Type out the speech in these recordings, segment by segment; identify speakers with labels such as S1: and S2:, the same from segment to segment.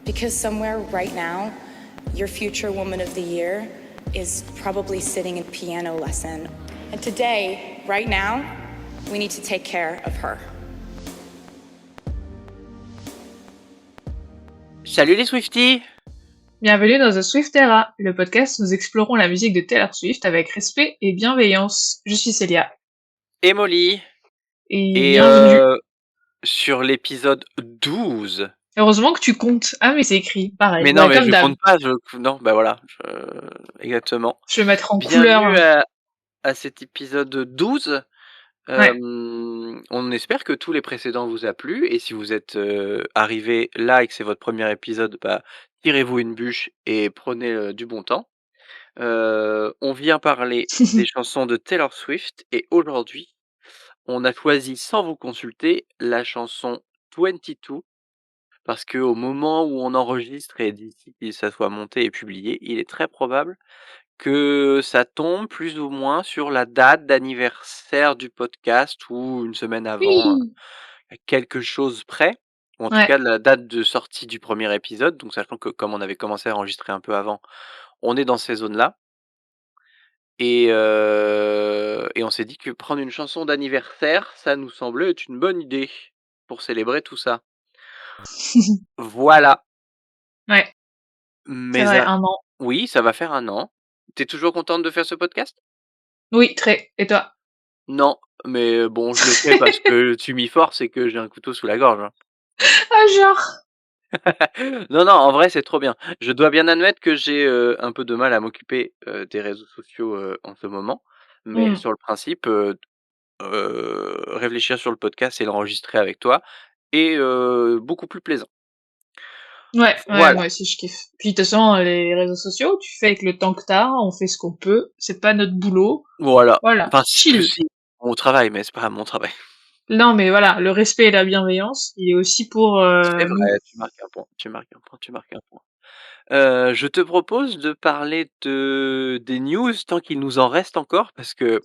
S1: Because somewhere right now, your future Woman of the Year is probably sitting in piano lesson. And today, right now, we need to take care of her.
S2: Salut les Swifties!
S3: Bienvenue dans The Swift Era, le podcast où nous explorons la musique de Taylor Swift avec respect et bienveillance. Je suis Célia.
S2: Et Molly.
S3: Et bienvenue.
S2: Sur l'épisode 12.
S3: Heureusement que tu comptes. Ah mais c'est écrit, pareil.
S2: Mais non,
S3: ouais,
S2: mais
S3: comme
S2: je
S3: d'hab.
S2: compte pas. Non, bah voilà. Exactement.
S3: Je vais mettre en
S2: Bienvenue
S3: couleur.
S2: à cet épisode 12.
S3: Ouais.
S2: On espère que tous les précédents vous a plu. Et si vous êtes arrivé là et que c'est votre premier épisode, bah, tirez-vous une bûche et prenez du bon temps. On vient parler des chansons de Taylor Swift. Et aujourd'hui, on a choisi, sans vous consulter, la chanson 22. Parce qu'au moment où on enregistre et d'ici que ça soit monté et publié, il est très probable que ça tombe plus ou moins sur la date d'anniversaire du podcast ou une semaine avant,
S3: Oui.
S2: quelque chose près, ou en tout
S3: Ouais.
S2: cas de la date de sortie du premier épisode. Donc sachant que comme on avait commencé à enregistrer un peu avant, on est dans ces zones-là. Et on s'est dit que prendre une chanson d'anniversaire, ça nous semblait être une bonne idée pour célébrer tout ça. Voilà.
S3: Ouais. C'est
S2: Mais
S3: vrai, 1 an.
S2: oui, ça va faire 1 an. Tu es toujours contente de faire ce podcast?
S3: Oui, très. Et toi?
S2: Non, mais bon, je le fais parce que tu m'y forces et que j'ai un couteau sous la gorge, hein.
S3: Ah genre.
S2: Non, non, en vrai, c'est trop bien. Je dois bien admettre que j'ai, un peu de mal à m'occuper, des réseaux sociaux, en ce moment. Mais sur le principe, réfléchir sur le podcast et l'enregistrer avec toi est, beaucoup plus plaisant.
S3: Ouais,
S2: Voilà.
S3: moi aussi je kiffe. Puis de toute façon, les réseaux sociaux, tu fais avec le temps que t'as, on fait ce qu'on peut, c'est pas notre boulot.
S2: Voilà.
S3: Voilà,
S2: Enfin,
S3: chill.
S2: si, mon travail, mais c'est pas mon travail.
S3: Non mais voilà, le respect et la bienveillance, il est aussi pour
S2: C'est
S3: nous.
S2: vrai, tu marques un point, tu marques un point, tu marques un point. Je te propose de parler des news tant qu'il nous en reste encore parce que,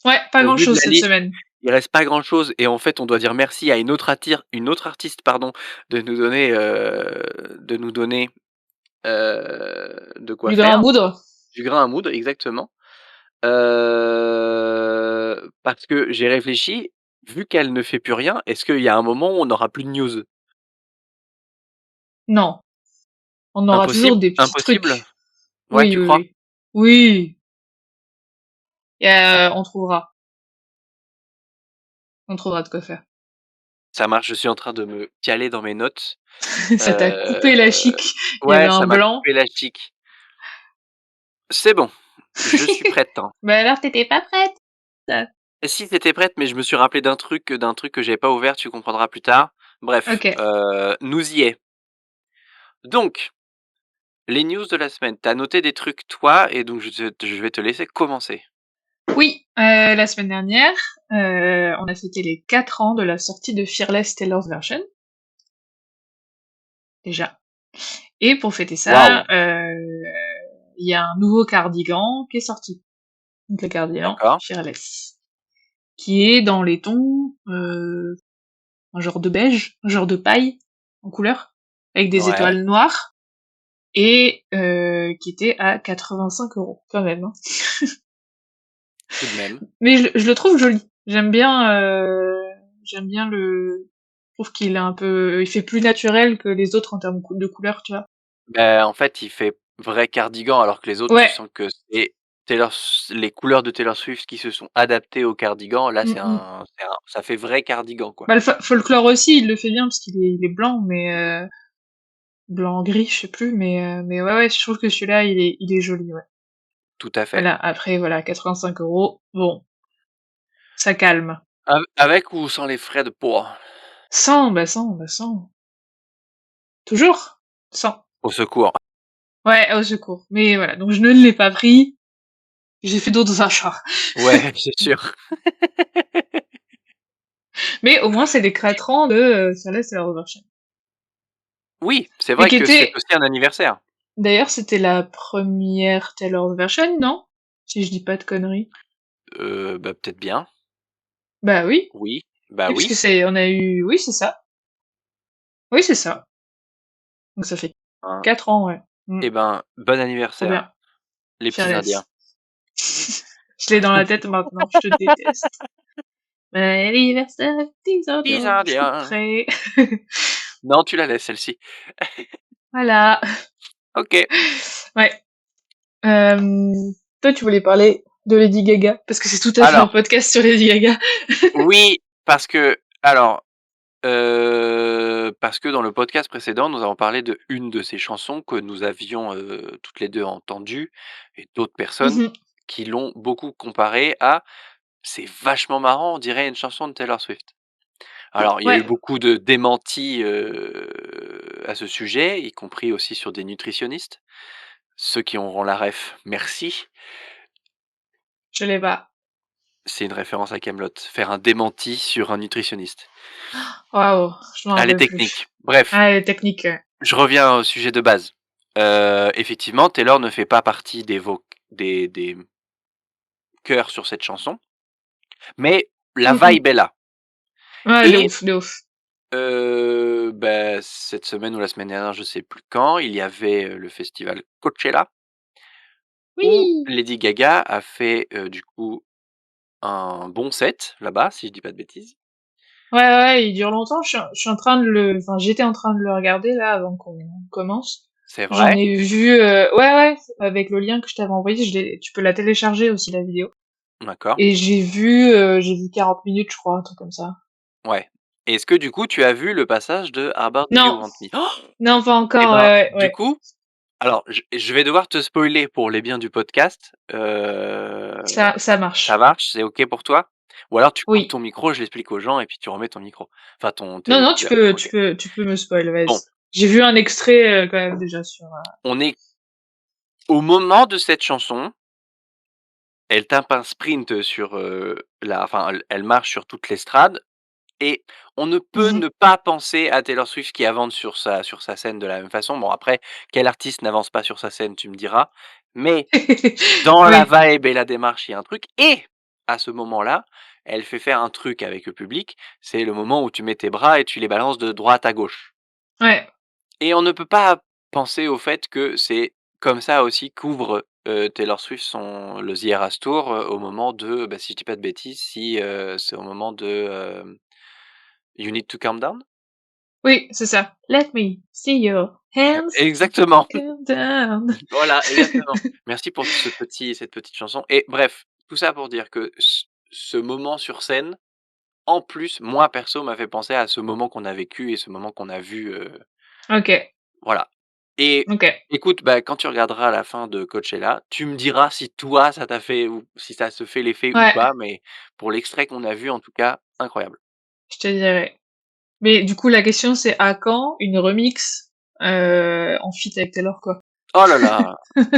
S3: Ouais, pas
S2: au
S3: grand
S2: vu de
S3: chose
S2: la
S3: cette
S2: liste,
S3: semaine.
S2: il reste pas grand chose et en fait, on doit dire merci à une autre artiste, pardon, de nous donner, de quoi
S3: Du grain à
S2: faire.
S3: moudre.
S2: Du grain à moudre, exactement. Parce que j'ai réfléchi, vu qu'elle ne fait plus rien, est-ce qu'il y a un moment où on n'aura plus de news?
S3: Non, on aura toujours
S2: Impossible?
S3: des petits
S2: Impossible?
S3: trucs.
S2: Ouais,
S3: Oui,
S2: tu
S3: oui,
S2: crois?
S3: oui. Oui. Et on trouvera. On trouvera de quoi faire.
S2: Ça marche, je suis en train de me caler dans mes notes.
S3: Ça t'a coupé la chic. Il y avait
S2: Ouais,
S3: un
S2: ça m'a
S3: blanc.
S2: coupé la chic. C'est bon, je suis prête, hein.
S3: Bah alors t'étais pas prête.
S2: Et si tu étais prête, mais je me suis rappelé d'un truc que j'avais pas ouvert, tu comprendras plus tard. Bref,
S3: Ok.
S2: nous y est. Donc, les news de la semaine. Tu as noté des trucs toi et donc je vais te laisser commencer.
S3: Oui, la semaine dernière, on a fêté les 4 ans de la sortie de Fearless Taylor's Version. Déjà. Et pour fêter
S2: Waouh!
S3: ça, il y a un nouveau cardigan qui est sorti. Donc le cardigan
S2: D'accord.
S3: Fearless. Qui est dans les tons, un genre de beige, un genre de paille en couleur, avec des
S2: Ouais,
S3: étoiles noires, et qui était à 85 € quand même. Hein.
S2: tout de même.
S3: Mais je le trouve joli. J'aime bien le. Je trouve qu'il est un peu, il fait plus naturel que les autres en termes de couleur, tu vois.
S2: Bah, en fait, il fait vrai cardigan alors que les autres, tu
S3: Ouais.
S2: sens que c'est les couleurs de Taylor Swift qui se sont adaptées au cardigan. Là,
S3: Mm.
S2: ça fait vrai cardigan, quoi.
S3: Bah, le folklore aussi, il le fait bien parce il est blanc, mais blanc gris, je sais plus, mais ouais, je trouve que celui-là, il est joli, ouais.
S2: Tout à fait.
S3: Voilà. Après, voilà, 85 €. Bon, ça calme.
S2: Avec ou sans les frais de port?
S3: 100, bah 100, bah 100. Toujours 100.
S2: Au secours.
S3: Ouais, au secours. Mais voilà, donc je ne l'ai pas pris. J'ai fait d'autres achats.
S2: Ouais, c'est sûr.
S3: Mais au moins, c'est les 4 ans de Fearless et la Reversion.
S2: Oui, c'est
S3: Et
S2: vrai
S3: qui
S2: que c'est
S3: était,
S2: aussi un anniversaire.
S3: d'ailleurs, c'était la première Taylor version, non? Si je dis pas de conneries.
S2: Bah, peut-être bien.
S3: Bah oui.
S2: Oui, bah
S3: Oui, parce que
S2: oui.
S3: on a eu, oui, c'est ça. Oui, c'est ça. Donc ça fait
S2: hein.
S3: 4 ans, ouais.
S2: Eh ben, bon
S3: Trop
S2: anniversaire,
S3: bien.
S2: les petits indiens.
S3: Fierness. Je l'ai dans la tête maintenant, je te déteste. Bon anniversaire, petits
S2: Petits
S3: indiens, je
S2: indiens.
S3: couperai.
S2: Non, tu la laisses celle-ci.
S3: Voilà.
S2: OK.
S3: Ouais. Toi, tu voulais parler de Lady Gaga, parce que c'est tout à fait un
S2: Alors,
S3: podcast sur Lady Gaga.
S2: oui, parce que parce que dans le podcast précédent, nous avons parlé de une de ces chansons que nous avions, toutes les 2 entendues et d'autres personnes
S3: Mhm.
S2: qui l'ont beaucoup comparée à: «C'est vachement marrant, on dirait une chanson de Taylor Swift». Alors, il y a eu
S3: Ouais,
S2: beaucoup de démentis, à ce sujet, y compris aussi sur des nutritionnistes. Ceux qui auront la ref, merci.
S3: je l'ai pas.
S2: C'est une référence à Kaamelott, faire un démenti sur un nutritionniste.
S3: Waouh, je m'en
S2: Elle est
S3: rappelle
S2: technique.
S3: plus.
S2: Bref,
S3: Ah, les techniques.
S2: je reviens au sujet de base. Effectivement, Taylor ne fait pas partie des chœurs sur cette chanson, mais la
S3: Mhm.
S2: vibe est là
S3: Ouais, de
S2: et
S3: ouf, de ouf.
S2: cette semaine ou la semaine dernière, je sais plus quand, il y avait, le festival Coachella où
S3: Oui.
S2: Lady Gaga a fait, du coup, un bon set là-bas, si je dis pas de bêtises.
S3: Ouais, ouais, ouais, il dure longtemps. Je suis en train de le, enfin, j'étais en train de le regarder là avant qu'on commence.
S2: C'est
S3: J'en
S2: vrai?
S3: ai vu, ouais, ouais, avec le lien que je t'avais envoyé, tu peux la télécharger aussi la vidéo.
S2: D'accord.
S3: Et j'ai vu 40 minutes, je crois, un truc comme ça.
S2: Ouais. Est-ce que du coup, tu as vu le passage de How About You
S3: Non,
S2: Want Me? Oh!
S3: non, pas
S2: Et
S3: encore.
S2: ben,
S3: Ouais, ouais,
S2: du
S3: ouais.
S2: coup, alors je vais devoir te spoiler pour les biens du podcast,
S3: Ça
S2: ça
S3: marche.
S2: marche? C'est OK pour toi? Ou alors tu coupes
S3: Oui.
S2: ton micro, je l'explique aux gens et puis tu remets ton micro. Enfin ton
S3: Non,
S2: tes
S3: non,
S2: OK.
S3: tu peux me spoil, vas-y.
S2: Bon,
S3: J'ai vu un extrait quand même déjà sur.
S2: on est au moment de cette chanson, elle tape un sprint sur, elle marche sur toute l'estrade et on ne peut
S3: Mhm.
S2: ne pas penser à Taylor Swift qui avance sur sa scène de la même façon. Bon après, quel artiste n'avance pas sur sa scène, tu me diras, mais dans la
S3: Oui.
S2: vibe et la démarche, il y a un truc et à ce moment-là, elle fait faire un truc avec le public, c'est le moment où tu mets tes bras et tu les balances de droite à gauche
S3: Ouais.
S2: et on ne peut pas penser au fait que c'est comme ça aussi qu'ouvre, Taylor Swift le The Eras Tour, au moment de, bah, si je dis pas de bêtises, c'est au moment de, You Need to Calm Down?
S3: Oui, c'est ça. Let me see your hands.
S2: Exactement,
S3: Calm down.
S2: voilà, exactement. Merci pour cette petite chanson et bref, tout ça pour dire que ce moment sur scène, en plus, moi perso, m'a fait penser à ce moment qu'on a vécu et ce moment qu'on a vu,
S3: Ok.
S2: voilà et
S3: Ok.
S2: écoute, bah, quand tu regarderas la fin de Coachella, tu me diras si toi ça t'a fait ou si ça se fait l'effet ou
S3: Ouais.
S2: pas, mais pour l'extrait qu'on a vu, en tout cas, incroyable.
S3: Je te dirai. Mais du coup, la question c'est à quand une remix en feat avec Taylor quoi.
S2: Oh là là!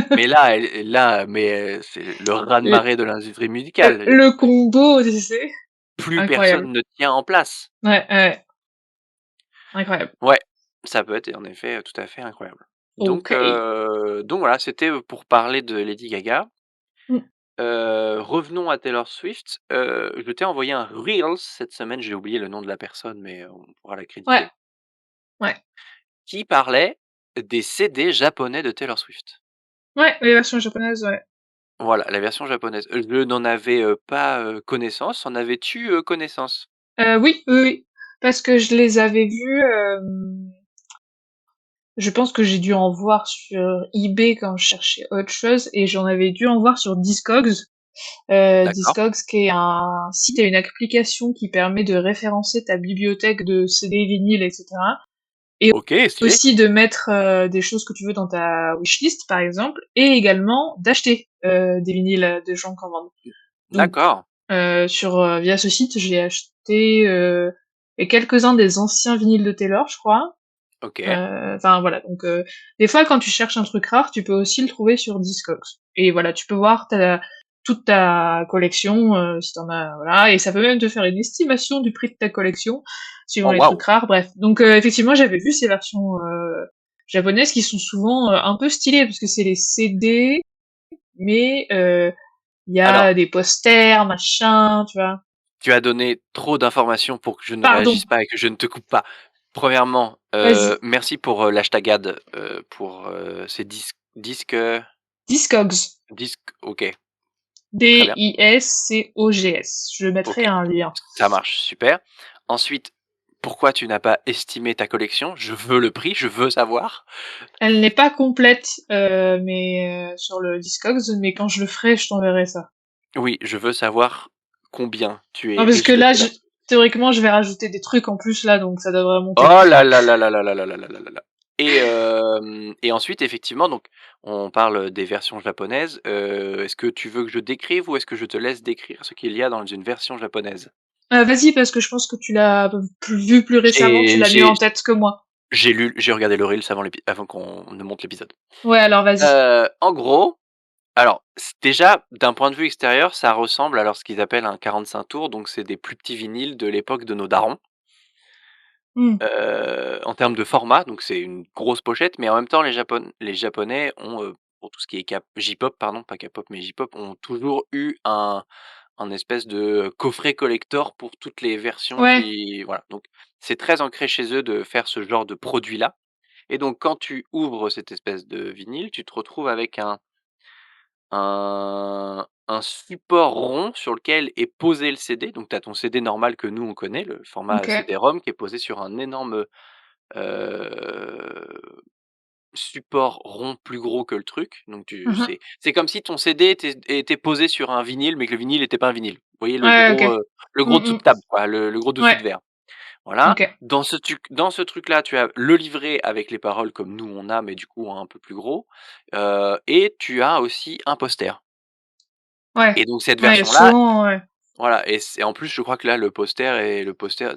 S2: Mais c'est le
S3: Le,
S2: raz-de-marée de l'industrie musicale.
S3: le combo, tu sais,
S2: Plus
S3: incroyable.
S2: personne ne tient en place.
S3: Ouais, ouais, incroyable.
S2: Ouais, ça peut être en effet, tout à fait incroyable.
S3: Ok.
S2: Donc voilà, c'était, pour parler de Lady Gaga.
S3: Mm.
S2: Revenons à Taylor Swift. Je t'ai envoyé un reels cette semaine, j'ai oublié le nom de la personne, mais on pourra la
S3: Ouais,
S2: créditer,
S3: ouais,
S2: qui parlait des CD japonais de Taylor Swift.
S3: ouais, les versions japonaises, ouais.
S2: Voilà, la version japonaise. Je n'en avais, pas, connaissance. En avais-tu, connaissance?
S3: Oui, oui, oui, parce que je les avais vus. Je pense que j'ai dû en voir sur eBay quand je cherchais autre chose, et j'en avais dû en voir sur Discogs.
S2: D'accord.
S3: Discogs, qui est un site et une application qui permet de référencer ta bibliothèque de CD, vinyles, etc. Et
S2: OK, stylé.
S3: aussi de mettre des choses que tu veux dans ta wishlist, par exemple, et également d'acheter des vinyles de gens qui en vendent. Donc,
S2: D'accord.
S3: via ce site, j'ai acheté et quelques-uns des anciens vinyles de Taylor, je crois.
S2: OK.
S3: Enfin voilà, donc des fois quand tu cherches un truc rare, tu peux aussi le trouver sur Discogs. Et voilà, tu peux voir toute ta collection, si t'en as, voilà, et ça peut même te faire une estimation du prix de ta collection, suivant
S2: Oh
S3: les trucs
S2: waouh!
S3: rares, bref. Donc effectivement, j'avais vu ces versions japonaises qui sont souvent un peu stylées, parce que c'est les CD, mais il y
S2: Alors,
S3: a des posters, machin, tu vois.
S2: tu as donné trop d'informations pour que je ne
S3: Pardon.
S2: réagisse pas et que je ne te coupe pas. Premièrement,
S3: Vas-y.
S2: merci pour, l'hashtagade, pour, ces disques,
S3: Discogs.
S2: OK, très bien,
S3: Discogs. Je mettrai
S2: OK,
S3: un lien.
S2: ça marche, super. Ensuite, pourquoi tu n'as pas estimé ta collection? Je veux le prix, je veux savoir.
S3: Elle n'est pas complète, mais sur le Discogs, mais quand je le ferai, je t'enverrai ça.
S2: Oui, je veux savoir combien tu es
S3: Non, parce que
S2: riche de
S3: là,
S2: cela.
S3: théoriquement, je vais rajouter des trucs en plus là, donc ça devrait monter.
S2: Oh là là là là là là là là là là là là. Et ensuite effectivement donc on parle des versions japonaises, est-ce que tu veux que je décrive ou est-ce que je te laisse décrire ce qu'il y a dans une version japonaise?
S3: Vas-y, parce que je pense que tu l'as vu plus récemment, tu
S2: J'ai
S3: l'as mieux
S2: j'ai
S3: en tête que moi.
S2: j'ai regardé le reels avant qu'on ne monte l'épisode.
S3: Ouais, alors vas-y.
S2: En gros, alors déjà d'un point de vue extérieur, ça ressemble à ce qu'ils appellent un 45 tours, donc c'est des plus petits vinyles de l'époque de nos darons.
S3: Hmm.
S2: En termes de format, donc c'est une grosse pochette, mais en même temps les japonais ont, pour tout ce qui est J-pop pardon, pas K-pop mais J-pop, ont toujours eu un espèce de coffret collector pour toutes les versions
S3: Ouais,
S2: qui voilà, donc c'est très ancré chez eux de faire ce genre de produit-là et donc quand tu ouvres cette espèce de vinyle, tu te retrouves avec un support rond sur lequel est posé le CD, donc tu as ton CD normal que nous on connaît, le format
S3: ok.
S2: CD-ROM qui est posé sur un énorme Heu, support rond plus gros que le truc, donc
S3: Mhm.
S2: c'est comme si ton CD était posé sur un vinyle, mais que le vinyle était pas un vinyle. Vous voyez
S3: Ouais, ok.
S2: le gros dessous
S3: Mm,
S2: de table quoi, le gros dessus
S3: ouais,
S2: de verre. Voilà,
S3: ok.
S2: dans ce truc-là, tu as le livret avec les paroles comme nous on a, mais du coup un peu plus gros, et tu as aussi un poster
S3: Ouais.
S2: et donc cette
S3: Ouais,
S2: version-là
S3: souvent, ouais.
S2: voilà et en plus je crois que là le poster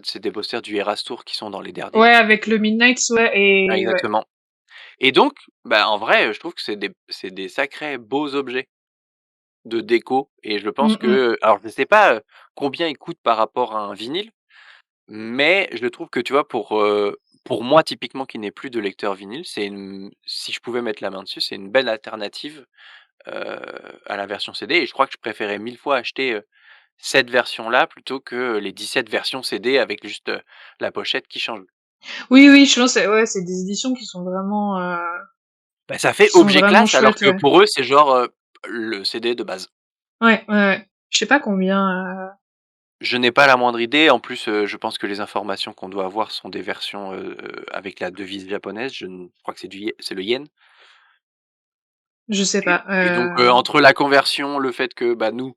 S2: c'est des posters du Eras Tour qui sont dans les derniers.
S3: Ouais, avec le Midnight, ouais,
S2: Ah
S3: et ouais.
S2: exactement. Et donc, bah, en vrai, je trouve que c'est des sacrés beaux objets de déco et je pense
S3: Mm,
S2: que alors je sais pas, combien ils coûtent par rapport à un vinyle, mais je trouve que, tu vois, pour moi typiquement qui n'ai plus de lecteur vinyle, si je pouvais mettre la main dessus, c'est une belle alternative, heu, à la version CD et je crois que je préférais 1000 fois acheter, cette version-là plutôt que les 17 versions CD avec juste, la pochette qui change.
S3: oui, oui, je pense, ouais, c'est des éditions
S2: Bah, ça fait
S3: qui sont
S2: objet
S3: vraiment
S2: classe alors
S3: chouettes,
S2: que
S3: ouais.
S2: pour eux, c'est genre, le CD de base.
S3: Ouais, ouais, ouais. Je sais pas combien.
S2: Je n'ai pas la moindre idée. En plus, je pense que les informations qu'on doit avoir sont des versions, avec la devise japonaise. Je crois que c'est le yen
S3: Je sais
S2: et
S3: pas.
S2: donc, entre la conversion, le fait que, bah, nous,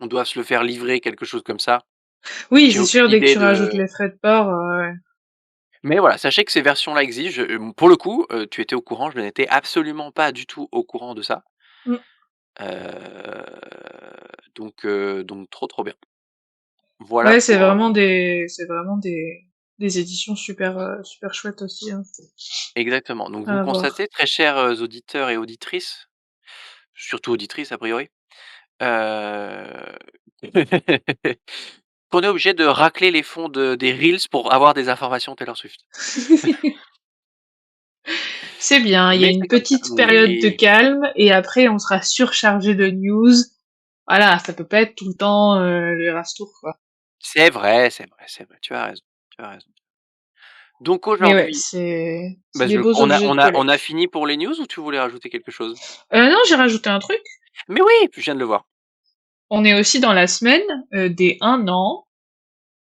S2: on doit se le faire livrer, quelque chose comme ça,
S3: Oui,
S2: j'ai
S3: c'est
S2: aucune
S3: sûr, dès que
S2: idée
S3: tu rajoutes
S2: de
S3: les frais de port, ouais.
S2: mais voilà, sachez que ces versions-là existent. Pour le coup, tu étais au courant, je n'étais absolument pas du tout au courant de ça.
S3: Mmh.
S2: Donc trop, trop bien. Voilà
S3: Ouais,
S2: pour,
S3: c'est vraiment des éditions super chouettes aussi, hein,
S2: exactement. Donc vous
S3: à
S2: constatez,
S3: avoir.
S2: très chers, auditeurs et auditrices, surtout auditrices a priori, heu, qu'on est obligé de racler les fonds des reels pour avoir des informations Taylor Swift.
S3: C'est bien, il y a
S2: Mais
S3: une
S2: c'est comme ça.
S3: petite période de
S2: Oui,
S3: calme et après on sera surchargé de news. Voilà, ça peut pas être tout le temps, le rastour, quoi.
S2: c'est vrai, c'est vrai, c'est vrai, tu as raison, tu as raison. Donc
S3: Mais ouais,
S2: aujourd'hui,
S3: c'est
S2: bah,
S3: des beaux objets de
S2: on a
S3: collect.
S2: fini pour les news ou tu voulais rajouter quelque chose?
S3: Non, j'ai rajouté un truc.
S2: Mais oui, je viens de le voir.
S3: On est aussi dans la semaine, des 1 an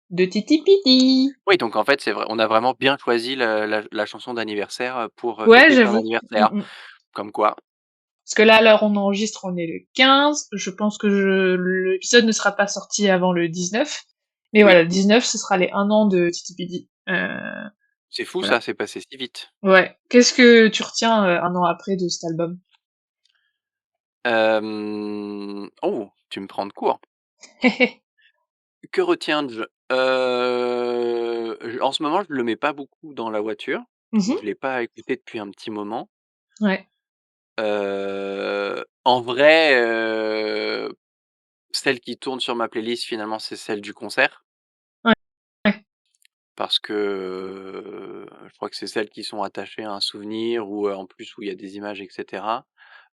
S3: de Titi Piti.
S2: Oui, donc en fait, c'est vrai, on a vraiment bien choisi la chanson d'anniversaire, pour,
S3: Ouais,
S2: fêter ton
S3: j'avoue.
S2: anniversaire.
S3: Mmh.
S2: Comme quoi.
S3: Parce que là, à l'heure où on enregistre, on est le 15. Je pense que l'épisode ne sera pas sorti avant le 19. Mais
S2: Oui,
S3: voilà, le 19, ce sera les 1 an de Titi Piti.
S2: c'est fou ça,
S3: Voilà.
S2: c'est passé si vite.
S3: Ouais. Qu'est-ce que tu retiens 1 an après de cet album?
S2: Oh, tu me prends de court. Que retiens-je? J En ce moment, je le mets pas beaucoup dans la voiture. Je
S3: Mhm.
S2: l'ai pas écouté depuis un petit moment.
S3: Ouais.
S2: En vrai, celle qui tourne sur ma playlist finalement, c'est celle du concert
S3: Ouais. Ouais.
S2: parce que, je crois que c'est celles qui sont attachées à un souvenir ou, en plus où il y a des images et cetera.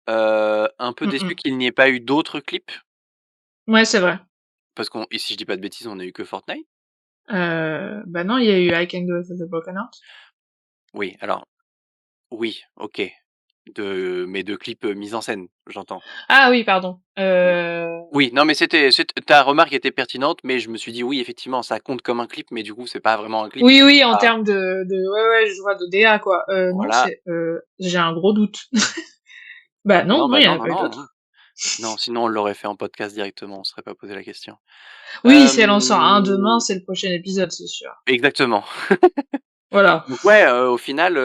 S2: Un peu déçu
S3: Mhm.
S2: qu'il n'y ait pas eu d'autres clips
S3: Ouais, c'est vrai.
S2: parce qu'on et si je dis pas de bêtises, on a eu que Fortnite?
S3: Bah non, il y a eu I Can Do It with a Broken Heart.
S2: Oui, alors, oui, ok. Mais de clips mis en scène, j'entends.
S3: Ah oui, pardon.
S2: Oui, non, mais ta remarque était pertinente, mais je me suis dit, oui, effectivement, ça compte comme un clip, mais du coup, c'est pas vraiment un clip.
S3: Oui, oui, en
S2: Ah,
S3: termes ouais, je vois, de DA, quoi. Non,
S2: voilà.
S3: j'ai un gros doute. Bah non,
S2: Non,
S3: non,
S2: bah
S3: il y en
S2: non,
S3: a
S2: non,
S3: pas eu
S2: non, non.
S3: d'autres.
S2: Non, sinon on l'aurait fait en podcast directement, on se serait pas posé la question.
S3: Oui, si elle en sort un demain,
S2: Hem,
S3: c'est le prochain épisode, c'est sûr.
S2: exactement.
S3: Voilà.
S2: Donc ouais, au final,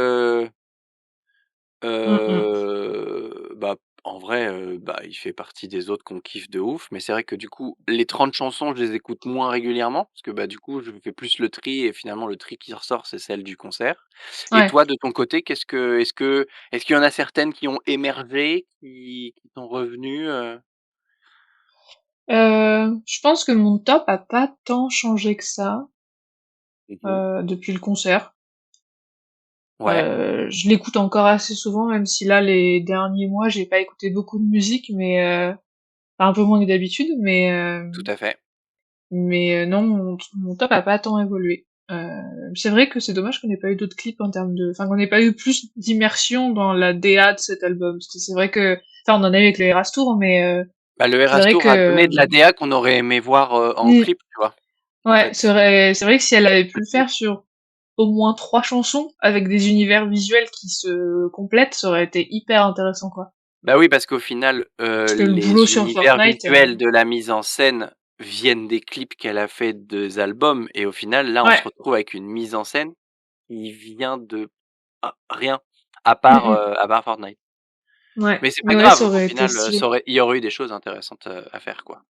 S3: Mmh mh.
S2: bah, en vrai, bah, il fait partie des autres qu'on kiffe de ouf, mais c'est vrai que du coup, les 30 chansons, je les écoute moins régulièrement parce que, bah, du coup, je fais plus le tri et finalement le tri qui ressort, c'est celle du concert. Et
S3: Ouais.
S2: toi, de ton côté, est-ce qu'il y en a certaines qui ont émergé, qui sont revenues,
S3: Je pense que mon top a pas tant changé que ça,
S2: Mmh.
S3: depuis le concert.
S2: Ouais,
S3: Je l'écoute encore assez souvent, même si là, les derniers mois, j'ai pas écouté beaucoup de musique, mais enfin, un peu moins que d'habitude,
S2: tout à fait.
S3: non, mon top a pas tant évolué. C'est vrai que c'est dommage qu'on ait pas eu d'autres clips en termes de, enfin, qu'on ait pas eu plus d'immersion dans la DA de cet album. Parce que c'est vrai que, enfin, on en a eu avec le Eras Tour, mais
S2: Bah, le
S3: c'est
S2: Eras
S3: vrai
S2: Tour a
S3: que,
S2: donné de la DA qu'on aurait aimé voir, en
S3: mmh,
S2: clip, tu vois? En
S3: ouais,
S2: fait.
S3: c'est vrai que si elle avait pu le faire sur au moins 3 chansons avec des univers visuels qui se complètent, ça aurait été hyper intéressant, quoi.
S2: Bah, oui, parce qu'au final,
S3: Parce que le boulot
S2: les
S3: sur
S2: univers
S3: Fortnite,
S2: visuels de la mise en scène viennent des clips qu'elle a fait des albums et au final, là, on se
S3: ouais.
S2: retrouve avec une mise en scène qui vient de rien,
S3: Mmh mh.
S2: à part Fortnite.
S3: Ouais.
S2: Mais c'est pas
S3: Mais ouais,
S2: grave,
S3: ça
S2: au
S3: aurait été
S2: final,
S3: stylé.
S2: il y aurait eu des choses intéressantes, à faire, quoi.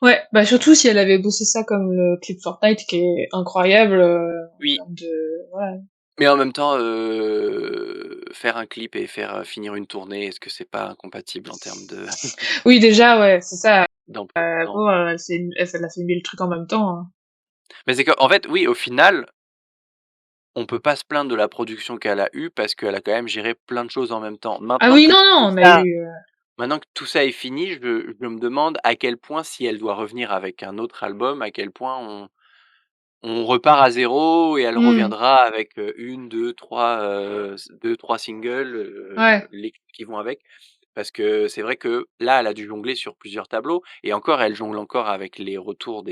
S3: Ouais, bah surtout si elle avait bossé ça comme le clip Fortnite qui est incroyable, en
S2: Oui,
S3: termes de voilà.
S2: mais en même temps, faire un clip et faire, finir une tournée, est-ce que c'est pas incompatible en termes de
S3: Oui, déjà, ouais, c'est ça,
S2: d'emploi du
S3: la
S2: temps?
S3: pauvre, elle a fait 1000 trucs en même temps, hein.
S2: Mais c'est qu'en fait, oui, au final, on peut pas se plaindre de la production qu'elle a eue parce qu'elle a quand même géré plein de choses en même temps.
S3: Ah oui, non, non, on a eu,
S2: Maintenant que tout ça est fini, je me demande à quel point si elle doit revenir avec un autre album, à quel point on repart à zéro et elle
S3: mmh,
S2: reviendra avec, 1, 2-3, 2-3 singles,
S3: ouais,
S2: les clips qui vont avec. Parce que c'est vrai que là, elle a dû jongler sur plusieurs tableaux et encore, elle jongle encore avec les retours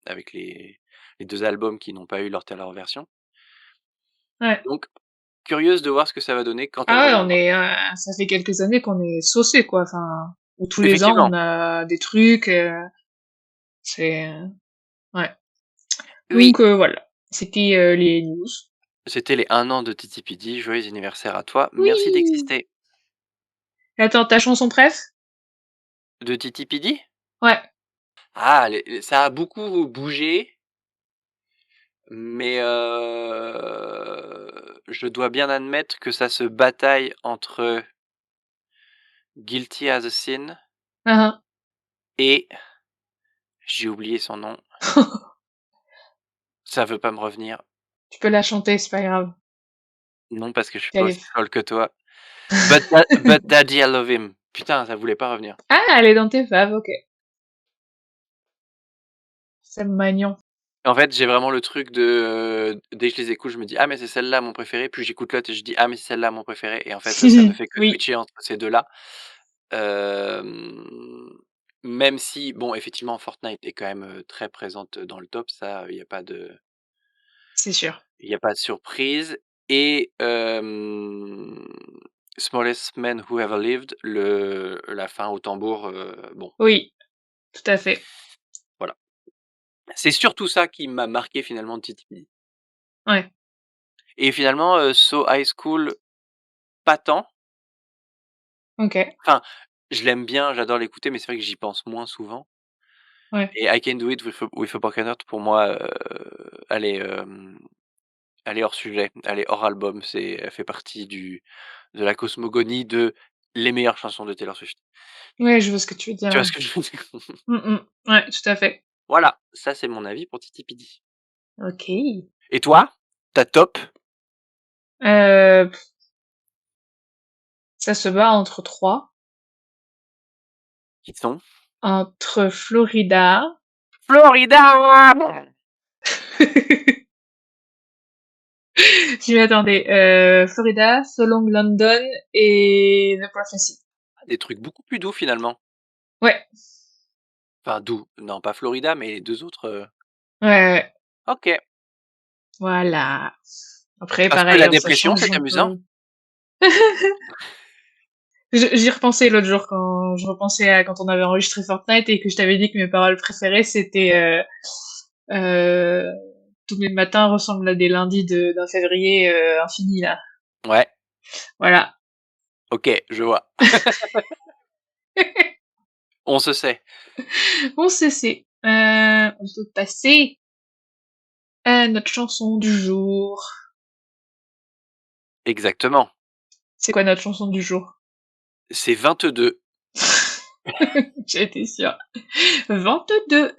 S2: avec les 2 albums qui n'ont pas eu leur version.
S3: ouais.
S2: Donc curieuse de voir ce que ça va donner quand elle
S3: Ah ouais,
S2: reviendra.
S3: ça fait quelques années qu'on est saucés, quoi, enfin, où tous les ans
S2: Effectivement,
S3: on a des trucs, c'est, ouais.
S2: oui,
S3: Donc voilà, c'était, les news.
S2: c'était les 1 an de Titi Pidi, joyeux anniversaire à toi, merci
S3: Oui!
S2: d'exister.
S3: Attends, ta chanson préf?
S2: De Titi Pidi?
S3: Ouais.
S2: Ah, ça a beaucoup bougé, mais je dois bien admettre que ça se bataille entre Guilty as a Sin
S3: Hein,
S2: et j'ai oublié son nom,
S3: hein.
S2: ça veut pas me revenir.
S3: Tu peux la chanter, c'est pas grave.
S2: Non, parce que je suis pas
S3: Elle
S2: aussi
S3: est
S2: folle que toi. But Daddy I Love Him. Putain, ça voulait pas revenir.
S3: ah, elle est dans tes faves, OK. C'est Magnon.
S2: En fait, j'ai vraiment le truc de, dès que je les écoute, je me dis: «Ah mais c'est celle-là mon préféré», puis j'écoute l'autre et je dis: «Ah mais c'est celle-là mon préféré» et en fait, ça ne fait que
S3: Oui,
S2: switcher entre ces 2-là. Hem, même si bon, effectivement, Fortnite est quand même, très présente dans le top, ça,
S3: c'est sûr.
S2: il y a pas de surprise et Smallest Man Who Ever Lived, la fin au tambour, bon,
S3: Oui, tout à fait.
S2: voilà. C'est surtout ça qui m'a marqué finalement de Titi Pi
S3: Ouais,
S2: et finalement, So High School, pas tant.
S3: OK,
S2: Enfin, je l'aime bien, j'adore l'écouter, mais c'est vrai que j'y pense moins souvent
S3: ouais,
S2: et I Can Do It with a Broken Heart pour moi, elle est, elle est hors sujet, elle est hors album, elle fait partie de la cosmogonie de les meilleures chansons de Taylor Swift.
S3: ouais, je vois ce que tu veux dire,
S2: Tu vois
S3: ouais.
S2: ce que je veux dire?
S3: Mmh mh. Ouais, tout à fait.
S2: Voilà, ça c'est mon avis pour Titi Pidi.
S3: OK.
S2: Et toi? Ta top?
S3: Heu, ça se bat entre 3,
S2: Qui sont?
S3: entre Florida,
S2: Florida!
S3: Je m'y attendais. Florida, So Long London et The Prophecy.
S2: Des trucs beaucoup plus doux finalement.
S3: Ouais,
S2: Enfin doux, non pas Florida, mais les 2 autres,
S3: ouais, ouais.
S2: OK.
S3: Voilà. Après,
S2: Parce que
S3: pareil,
S2: la
S3: hein, ça
S2: dépression,
S3: change
S2: c'est
S3: un
S2: amusant?
S3: peu. J'y repensais l'autre jour quand je repensais à quand on avait enregistré Fortnite et que je t'avais dit que mes paroles préférées c'était euh, tous mes matins ressemblent à des lundis d'un février infini là.
S2: Ouais,
S3: Voilà.
S2: OK, je vois. On se sait.
S3: Bon, c'est. On peut passer à notre chanson du jour.
S2: Exactement.
S3: C'est quoi notre chanson du jour?
S2: C'est 22.
S3: J'ai été sûre. 22.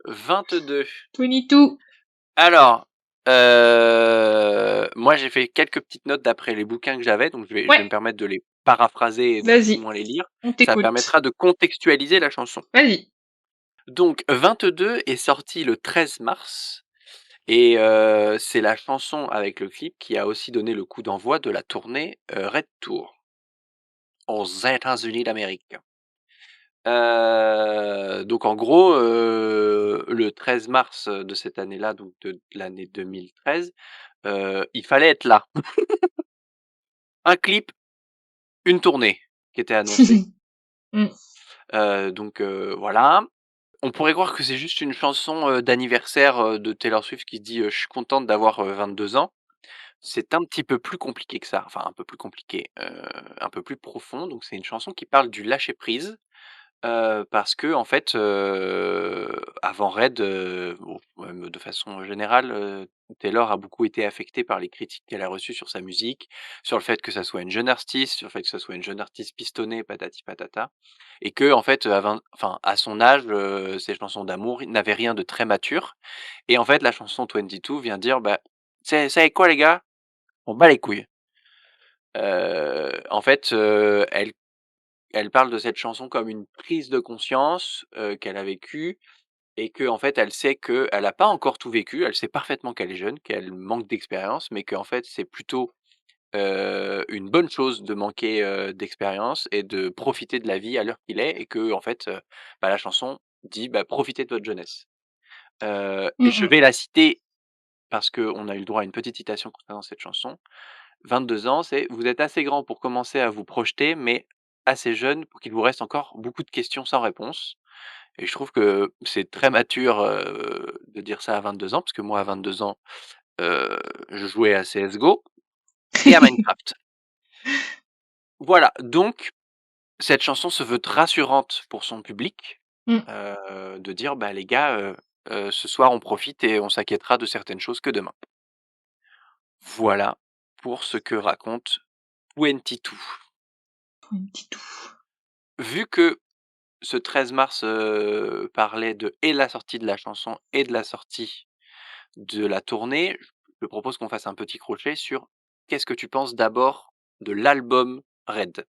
S2: 22.
S3: 22.
S2: Alors, moi j'ai fait quelques petites notes d'après les bouquins que j'avais, donc je vais me
S3: Ouais,
S2: permettre de les paraphraser et de plus ou
S3: vas-y,
S2: moins les lire.
S3: on
S2: Ça
S3: t'écoute.
S2: permettra de contextualiser la chanson.
S3: Vas-y.
S2: Donc 22 est sorti le 13 mars et c'est la chanson avec le clip qui a aussi donné le coup d'envoi de la tournée, Red Tour aux États-Unis d'Amérique. Donc en gros, le 13 mars, de cette année-là, donc de l'année 2013, il fallait être là. Un clip, une tournée qui était annoncée.
S3: Mm.
S2: Donc voilà. On pourrait croire que c'est juste une chanson, d'anniversaire, de Taylor Swift qui dit, «Je suis contente d'avoir, 22 ans». C'est un petit peu plus compliqué que ça, enfin un peu plus compliqué, un peu plus profond. Donc c'est une chanson qui parle du lâcher prise. Parce qu'en fait, avant Red, bon, même de façon générale, Taylor a beaucoup été affectée par les critiques qu'elle a reçues sur sa musique, sur le fait que ça soit une jeune artiste, sur le fait que ça soit une jeune artiste pistonnée, patati patata et qu'en fait, à son âge, ses chansons d'amour n'avaient rien de très mature et en fait, la chanson 22 vient dire: «Bah, savez quoi les gars? On bat les couilles». En fait, elle parle de cette chanson comme une prise de conscience, qu'elle a vécue et qu'en fait, elle sait qu'elle a pas encore tout vécu. Elle sait parfaitement qu'elle est jeune, qu'elle manque d'expérience, mais qu'en fait, c'est plutôt, une bonne chose de manquer, d'expérience et de profiter de la vie à l'heure qu'il est et qu'en fait, la chanson dit: «Bah, profitez de votre jeunesse».
S3: Mm,
S2: Je
S3: mm.
S2: vais la citer parce qu'on a eu le droit à une petite citation concernant cette chanson. 22 ans, c'est: «Vous êtes assez grand pour commencer à vous projeter, mais assez jeune pour qu'il vous reste encore beaucoup de questions sans réponse» et je trouve que c'est très mature, de dire ça à 22 ans, parce que moi à 22 ans, heu, je jouais à CS:GO et à Minecraft. Voilà, donc cette chanson se veut rassurante pour son public,
S3: Mm.
S2: de dire: «Bah les gars, ce soir on profite et on s'inquiétera de certaines choses que demain». Voilà pour ce que raconte 22.
S3: Un petit tout.
S2: Vu que ce 13 mars, parlait de et la sortie de la chanson et de la sortie de la tournée, je te propose qu'on fasse un petit crochet sur qu'est-ce que tu penses d'abord de l'album Red?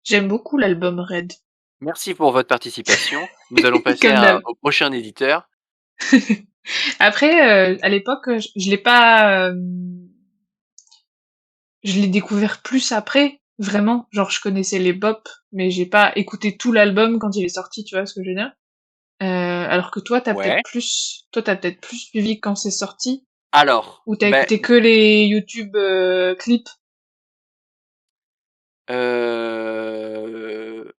S3: J'aime beaucoup l'album Red.
S2: Merci pour votre participation. Nous allons passer
S3: Comme d'hab.
S2: au prochain éditeur.
S3: Après, à l'époque, je l'ai pas, je l'ai découvert plus après, vraiment. Genre, je connaissais les bop, mais j'ai pas écouté tout l'album quand il est sorti, tu vois ce que je veux dire? Alors que toi,
S2: Ouais.
S3: t'as peut-être plus suivi quand c'est sorti,
S2: Alors,
S3: ou t'as écouté que les YouTube clips.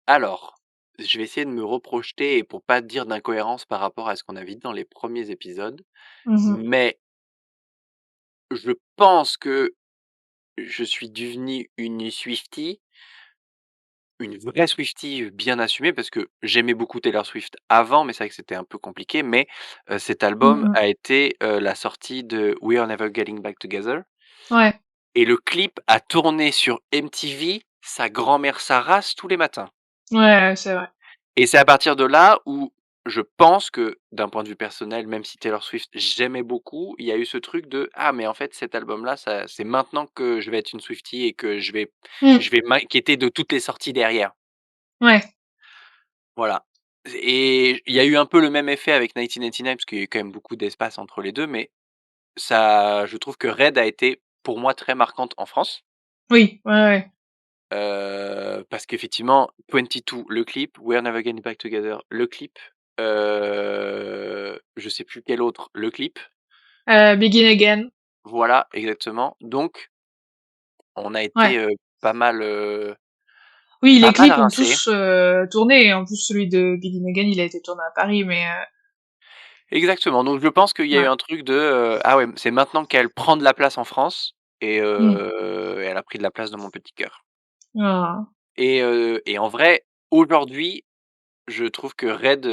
S2: alors, je vais essayer de me reprojeter et pour pas dire d'incohérence par rapport à ce qu'on a vu dans les premiers épisodes,
S3: Mhm.
S2: mais je pense que je suis devenu une Swiftie. Une vraie Swiftie, bien assumée parce que j'aimais beaucoup Taylor Swift avant, mais c'est vrai que c'était un peu compliqué, mais cet album
S3: Mhm.
S2: a été, la sortie de We Are Never Getting Back Together
S3: Ouais,
S2: et le clip a tourné sur MTV, sa grand-mère sa race tous les matins
S3: ouais, c'est vrai.
S2: et c'est à partir de là où je pense que, d'un point de vue personnel, même si Taylor Swift j'aimais beaucoup, il y a eu ce truc de: «Ah mais en fait cet album-là, ça c'est maintenant que je vais être une Swiftie et que
S3: Mm.
S2: je vais m'inquiéter de toutes les sorties derrière».
S3: Ouais.
S2: Voilà. et il y a eu un peu le même effet avec 1999 parce qu'il y a eu quand même beaucoup d'espace entre les 2, mais ça je trouve que Red a été, pour moi, très marquante en France,
S3: Oui, ouais, ouais.
S2: parce qu'effectivement 22, le clip, We're Never Getting Back Together, le clip, je sais plus quel autre, le clip.
S3: Begin Again.
S2: Voilà, exactement. Donc on a été,
S3: Ouais. Oui, les
S2: pas mal
S3: clips ont
S2: rincés.
S3: tous tourné. En plus, celui de Begin Again, il a été tourné à Paris, mais
S2: Exactement, donc je pense qu'il y a eu
S3: ouais.
S2: un truc de, ah ouais, c'est maintenant qu'elle prend de la place en France
S3: Mm.
S2: et elle a pris de la place dans mon petit cœur
S3: Ah.
S2: et en vrai, aujourd'hui, je trouve que Red,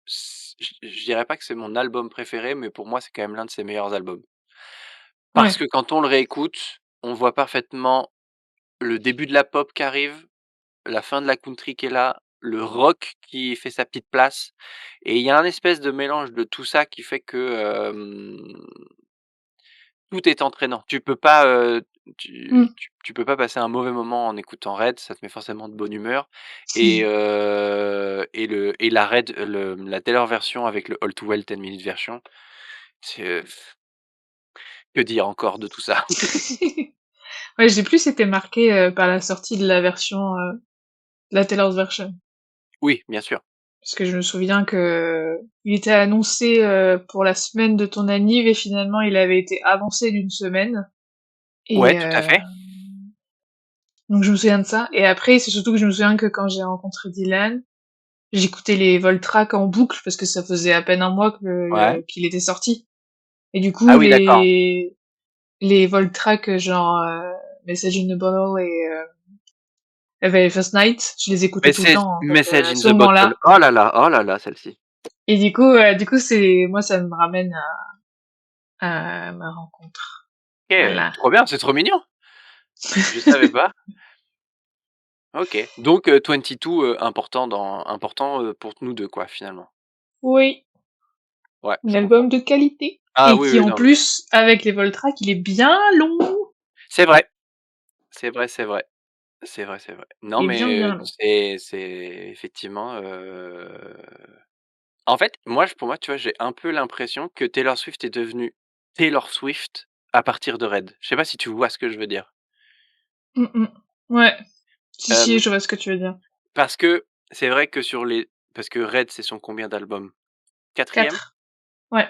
S2: je dirais pas que c'est mon album préféré, mais pour moi, c'est quand même l'un de ses meilleurs albums. Parce
S3: Ouais.
S2: que quand on le réécoute, on voit parfaitement le début de la pop qui arrive, la fin de la country qui est là, le rock qui fait sa petite place et il y a un espèce de mélange de tout ça qui fait que, tout est entraînant. Tu peux pas,
S3: Mm.
S2: tu peux pas passer un mauvais moment en écoutant Red, ça te met forcément de bonne humeur et la Red, la Taylor version avec le All Too Well 10 minutes version, c'est, que dire encore de tout ça?
S3: Ouais, j'ai plus été marquée par la sortie de la version, de la Taylor's version.
S2: Oui, bien sûr.
S3: Parce que je me souviens que il était annoncé pour la semaine de ton anniv et finalement il avait été avancé d'une semaine.
S2: Ouais,
S3: Et
S2: tout à fait.
S3: donc je me souviens de ça. Et après, c'est surtout que je me souviens que quand j'ai rencontré Dylan, j'écoutais les Voltracks en boucle parce que ça faisait à peine un mois
S2: Ouais.
S3: qu'il était sorti. Et du coup,
S2: Ah oui, d'accord.
S3: les Voltracks genre Message in a Bottle et Very First Night, je les écoutais tout le temps en fait
S2: Message
S3: à
S2: in
S3: ce
S2: the Bottle.
S3: moment-là.
S2: Oh là là, celle-ci.
S3: Et du coup, c'est moi ça me ramène à ma rencontre.
S2: OK,
S3: Voilà.
S2: trop bien, c'est trop mignon. Je savais pas. OK, donc 22, important, pour nous 2 quoi, finalement.
S3: Oui,
S2: Ouais,
S3: un
S2: je comprends.
S3: album de qualité
S2: Ah
S3: et
S2: oui,
S3: qui
S2: oui,
S3: en
S2: non, mais
S3: plus avec les Voltracks, il est bien long.
S2: c'est vrai, c'est vrai, c'est vrai. C'est vrai, c'est vrai. Non,
S3: Il est bien
S2: mais
S3: bien long.
S2: c'est effectivement, en fait, pour moi, tu vois, j'ai un peu l'impression que Taylor Swift est devenue Taylor Swift à partir de Red. Je sais pas si tu vois ce que je veux dire?
S3: Mm. Ouais, si si,
S2: Hem,
S3: je vois ce que tu veux dire.
S2: parce que c'est vrai que parce que Red, c'est son combien d'albums? 4e?
S3: 4. Ouais.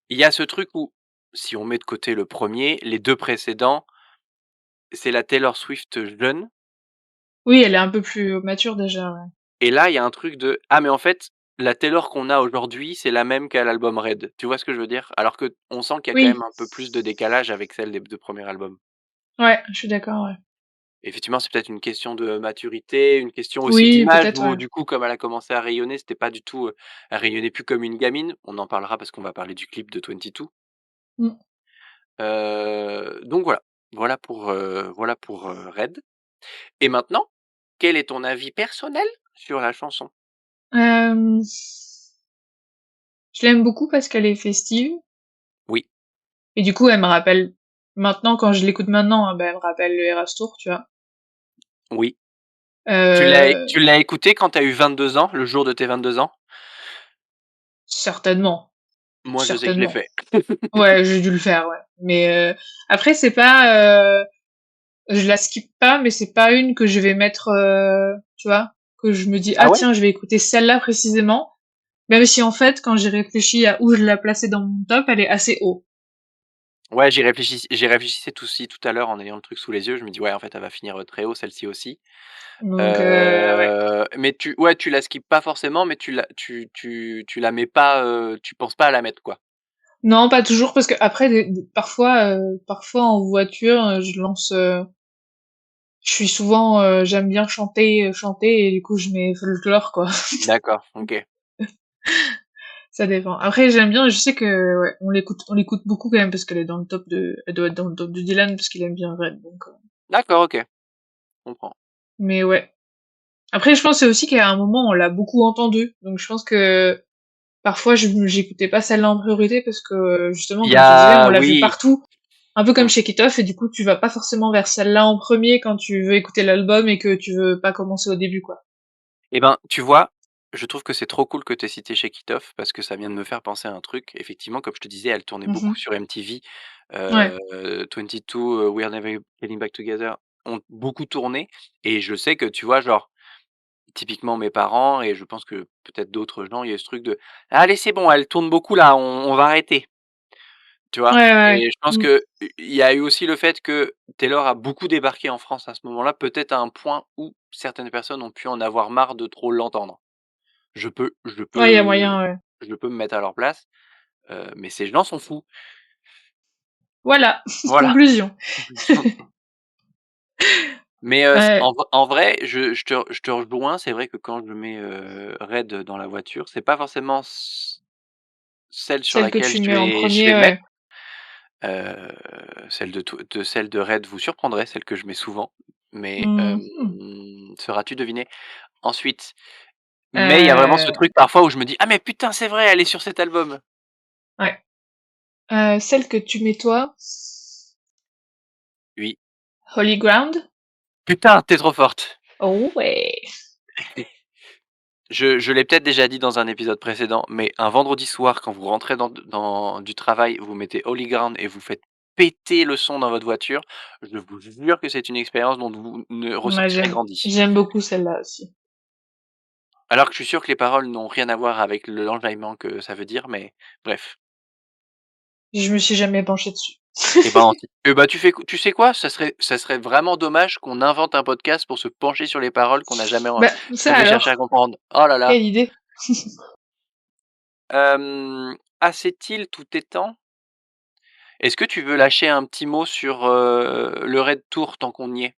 S2: Il y a ce truc où, si on met de côté le premier, les 2 précédents, c'est la Taylor Swift jeune
S3: Oui, elle est un peu plus mature déjà, ouais.
S2: et là, il y a un truc de: «Ah mais en fait, la Taylor qu'on a aujourd'hui, c'est la même qu'à l'album Red». Tu vois ce que je veux dire? Alors qu'on sent qu'il y a quand même
S3: Oui,
S2: un peu plus de décalage avec celle des 2 premiers albums.
S3: ouais, je suis d'accord, ouais.
S2: Effectivement, c'est peut-être une question de maturité, une question aussi
S3: Oui,
S2: d'image
S3: peut-être,
S2: où
S3: ouais.
S2: du coup, comme elle a commencé à rayonner, c'était pas du tout, elle rayonnait plus comme une gamine. On en parlera parce qu'on va parler du clip de 22.
S3: Mmh.
S2: Donc voilà. Voilà pour, Red. Et maintenant, quel est ton avis personnel sur la chanson?
S3: Hem, je l'aime beaucoup parce qu'elle est festive
S2: Oui,
S3: et du coup, elle me rappelle maintenant quand je l'écoute maintenant, bah, elle me rappelle le Eras Tour, tu vois?
S2: oui.
S3: Heu,
S2: Tu l'as écouté quand tu as eu 22 ans, le jour de tes 22 ans?
S3: certainement,
S2: Moi, je sais que je l'ai
S3: certainement.
S2: fait.
S3: Ouais, j'ai dû le faire, ouais. Mais après c'est pas, je la skip pas, mais c'est pas une que je vais mettre, tu vois? Que je me dis:
S2: Ah
S3: «Ah
S2: ouais?
S3: tiens, je vais écouter celle-là précisément». Même si en fait, quand j'ai réfléchi à où je la plaçais dans mon top, elle est assez haut.
S2: Ouais, j'y réfléchissais aussi tout à l'heure en ayant le truc sous les yeux. Je me dis: «Ouais, en fait, elle va finir, très haut, celle-ci aussi».
S3: Donc ouais.
S2: Mais tu la skippes pas forcément, mais tu la mets pas, tu penses pas à la mettre, quoi?
S3: Non, pas toujours parce qu'après parfois en voiture, je lance, je suis souvent, j'aime bien chanter et du coup je mets folklore quoi.
S2: D'accord, OK.
S3: Ça dépend. Après j'aime bien, je sais que ouais, on l'écoute beaucoup quand même parce qu'elle est dans le top de elle doit être dans le top de Dylan parce qu'il aime bien Red donc
S2: D'accord, OK, je comprends.
S3: mais ouais. Après je pense c'est aussi qu'à un moment on l'a beaucoup entendue, donc je pense que parfois j'écoutais pas celle-là en priorité parce que, justement
S2: Il y
S3: comme tu disais, on
S2: a
S3: l'a vu
S2: oui,
S3: partout. Un peu comme
S2: mmh,
S3: Shake It Off et du coup tu vas pas forcément vers celle-là en premier quand tu veux écouter l'album et que tu veux pas commencer au début, quoi.
S2: Eh ben, tu vois, je trouve que c'est trop cool que tu aies cité Shake It Off parce que ça vient de me faire penser à un truc. Effectivement, comme je te disais, elle tournait beaucoup
S3: Mmh.
S2: sur MTV.
S3: Ouais.
S2: 22, We're Never Getting Back Together ont beaucoup tourné et je sais que, tu vois, genre, typiquement mes parents et je pense que peut-être d'autres gens, il y a ce truc de: «Allez, c'est bon, elle tourne beaucoup là, on va arrêter». Tu
S3: Ouais,
S2: vois?
S3: ouais, ouais.
S2: Et je pense
S3: Mmh.
S2: que il y a eu aussi le fait que Taylor a beaucoup débarqué en France à ce moment-là, peut-être à un point où certaines personnes ont pu en avoir marre de trop l'entendre. Je peux je
S3: Ouais, il y a
S2: peux
S3: moyen, ouais.
S2: je peux me mettre à leur place, mais ces gens sont fous.
S3: Voilà,
S2: Voilà.
S3: conclusion.
S2: Mais,
S3: Ouais,
S2: en vrai, je te rejoins, c'est vrai que quand je mets, Red dans la voiture, c'est pas forcément celle sur
S3: celle que
S2: laquelle
S3: tu
S2: je
S3: mets en
S2: vais je
S3: premier,
S2: vais mettre.
S3: ouais.
S2: Heu, celle de Red vous surprendrait, celle que je mets souvent, mais,
S3: Mmh mh.
S2: sauras-tu deviner ensuite? Mais il y a vraiment ce
S3: Heu,
S2: truc parfois où je me dis: «Ah mais putain, c'est vrai, elle est sur cet album!»
S3: ouais. Celle que tu mets toi,
S2: Oui.
S3: Holy Ground?
S2: Putain, tu es trop forte!
S3: Oh ouais!
S2: Je l'ai peut-être déjà dit dans un épisode précédent, mais un vendredi soir, quand vous rentrez dans du travail, vous mettez Holy Ground et vous faites péter le son dans votre voiture, je vous jure que c'est une expérience dont vous ne
S3: Moi
S2: ressortirez
S3: j'aime
S2: grandi.
S3: j'aime beaucoup celle-là aussi.
S2: Alors que je suis sûr que les paroles n'ont rien à voir avec l'enjaillement que ça veut dire, mais bref.
S3: Je me suis jamais penchée dessus.
S2: Et ben, tu sais quoi? Ça serait vraiment dommage qu'on invente un podcast pour se pencher sur les paroles qu'on n'a
S3: Bah, ça
S2: jamais cherché à
S3: alors,
S2: comprendre. Oh là là!
S3: quelle idée!
S2: Assez-il tout étant? Est-ce que tu veux lâcher un petit mot sur, le Red Tour tant qu'on y est?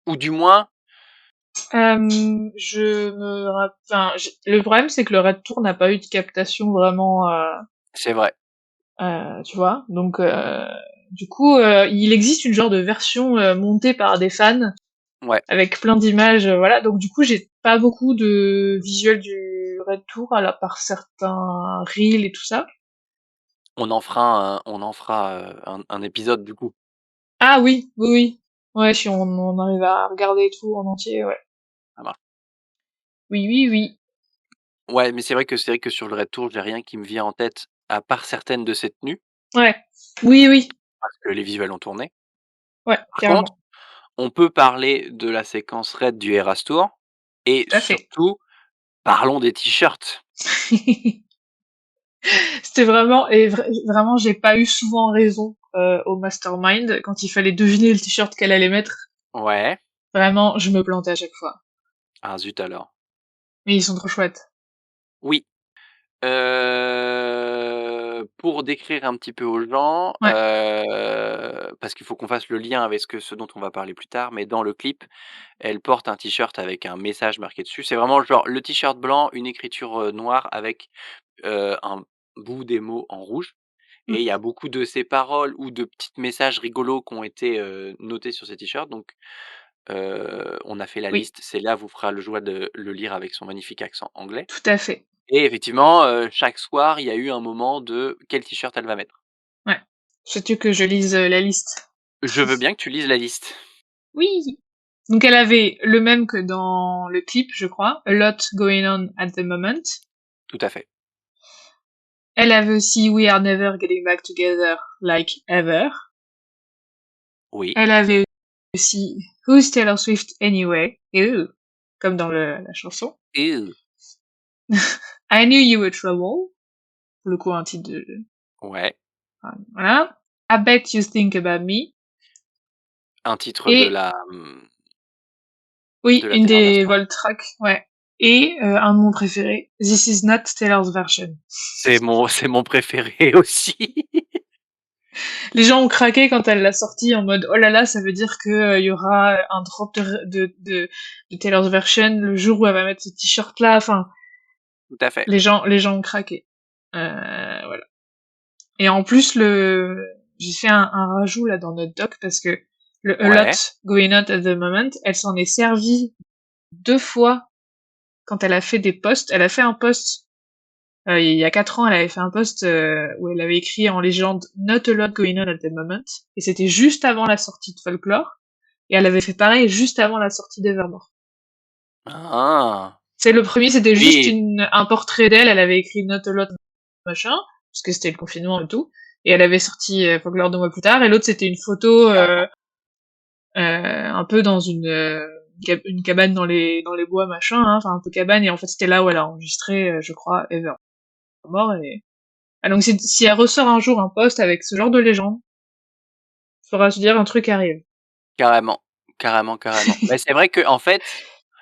S2: Ou du moins
S3: Je me rap enfin, j le problème, c'est que le Red Tour n'a pas eu de captation vraiment,
S2: c'est vrai,
S3: tu vois? Donc du coup, il existe une genre de version, montée par des fans
S2: ouais,
S3: avec plein d'images, voilà. Donc du coup, j'ai pas beaucoup de visuels du Red Tour à la part certains reels et tout ça.
S2: on en fera un épisode du coup.
S3: Ah oui, oui, oui. Ouais, si on arrive à regarder tout en entier, ouais.
S2: Ça marche.
S3: Oui, oui, oui.
S2: Ouais, mais c'est vrai que sur le Red Tour, j'ai rien qui me vient en tête à part certaines de ces tenues,
S3: Ouais. Oui, oui.
S2: parce que les visuels ont tourné.
S3: Ouais,
S2: Par contre,
S3: carrément.
S2: on peut parler de la séquence Red du Eras Tour et
S3: Tout à fait.
S2: surtout, parlons des t-shirts.
S3: C'était vraiment et vraiment, j'ai pas eu souvent raison, au mastermind quand il fallait deviner le t-shirt qu'elle allait mettre.
S2: Ouais.
S3: Vraiment, je me plantais à chaque fois.
S2: Ah zut alors.
S3: Mais ils sont trop chouettes.
S2: Oui. Pour décrire un petit peu aux gens,
S3: Ouais.
S2: parce qu'il faut qu'on fasse le lien avec ce dont on va parler plus tard, mais dans le clip, elle porte un t-shirt avec un message marqué dessus. C'est vraiment genre le t-shirt blanc, une écriture, noire avec, un bout des mots en rouge et
S3: Mmh.
S2: il y a beaucoup de ces paroles ou de petits messages rigolos qui ont été, notés sur ces t-shirts donc on a fait la
S3: Oui,
S2: liste. Celle-là vous fera le joie de le lire avec son magnifique accent anglais.
S3: tout à fait.
S2: Et effectivement, chaque soir, il y a eu un moment de quel t-shirt elle va mettre.
S3: Ouais. Sais-tu que je lise, la liste?
S2: Je veux bien que tu lises la liste.
S3: Oui! Donc elle avait le même que dans le clip, je crois, A lot going on at the moment.
S2: Tout à fait.
S3: Elle avait aussi We are never getting back together like ever.
S2: Oui.
S3: Elle avait aussi Who's Taylor Swift Anyway? Ew, comme dans la chanson.
S2: Ew.
S3: I knew you were trouble. Pour le coup, un titre de,
S2: Ouais.
S3: voilà. I bet you think about me.
S2: Un titre
S3: Et oui,
S2: de la
S3: une
S2: Taylor
S3: des
S2: version.
S3: Volt tracks, ouais. Et un de mon préféré, This is not Taylor's version.
S2: C'est mon préféré aussi.
S3: Les gens ont craqué quand elle l'a sorti en mode oh là là, ça veut dire que il y aura un drop de Taylor's version le jour où elle va mettre ce t-shirt là. Enfin,
S2: Tout à fait.
S3: les gens ont craqué. Voilà. Et en plus j'ai fait un rajout là dans notre doc parce que le A
S2: Ouais.
S3: lot going on at the moment, elle s'en est servie 2 fois quand elle a fait des posts. Elle a fait un post il y a 4 ans, elle avait fait un post où elle avait écrit en légende Not a lot going on at the moment, et c'était juste avant la sortie de Folklore, et elle avait fait pareil juste avant la sortie d'Evermore.
S2: Ah!
S3: C'est le premier, c'était juste
S2: Oui,
S3: un portrait d'elle, elle avait écrit Not a lot, machin, parce que c'était le confinement et tout, et elle avait sorti Folklore 2 mois plus tard, et l'autre c'était une photo
S2: carrément.
S3: un peu dans une cabane dans les bois, machin, hein, enfin un peu cabane, et en fait c'était là où elle a enregistré, je crois, Evermore, et... Ah, donc si elle ressort un jour un post avec ce genre de légende, faudra se dire un truc arrive.
S2: Carrément, carrément, carrément. Bah, c'est vrai qu'en fait,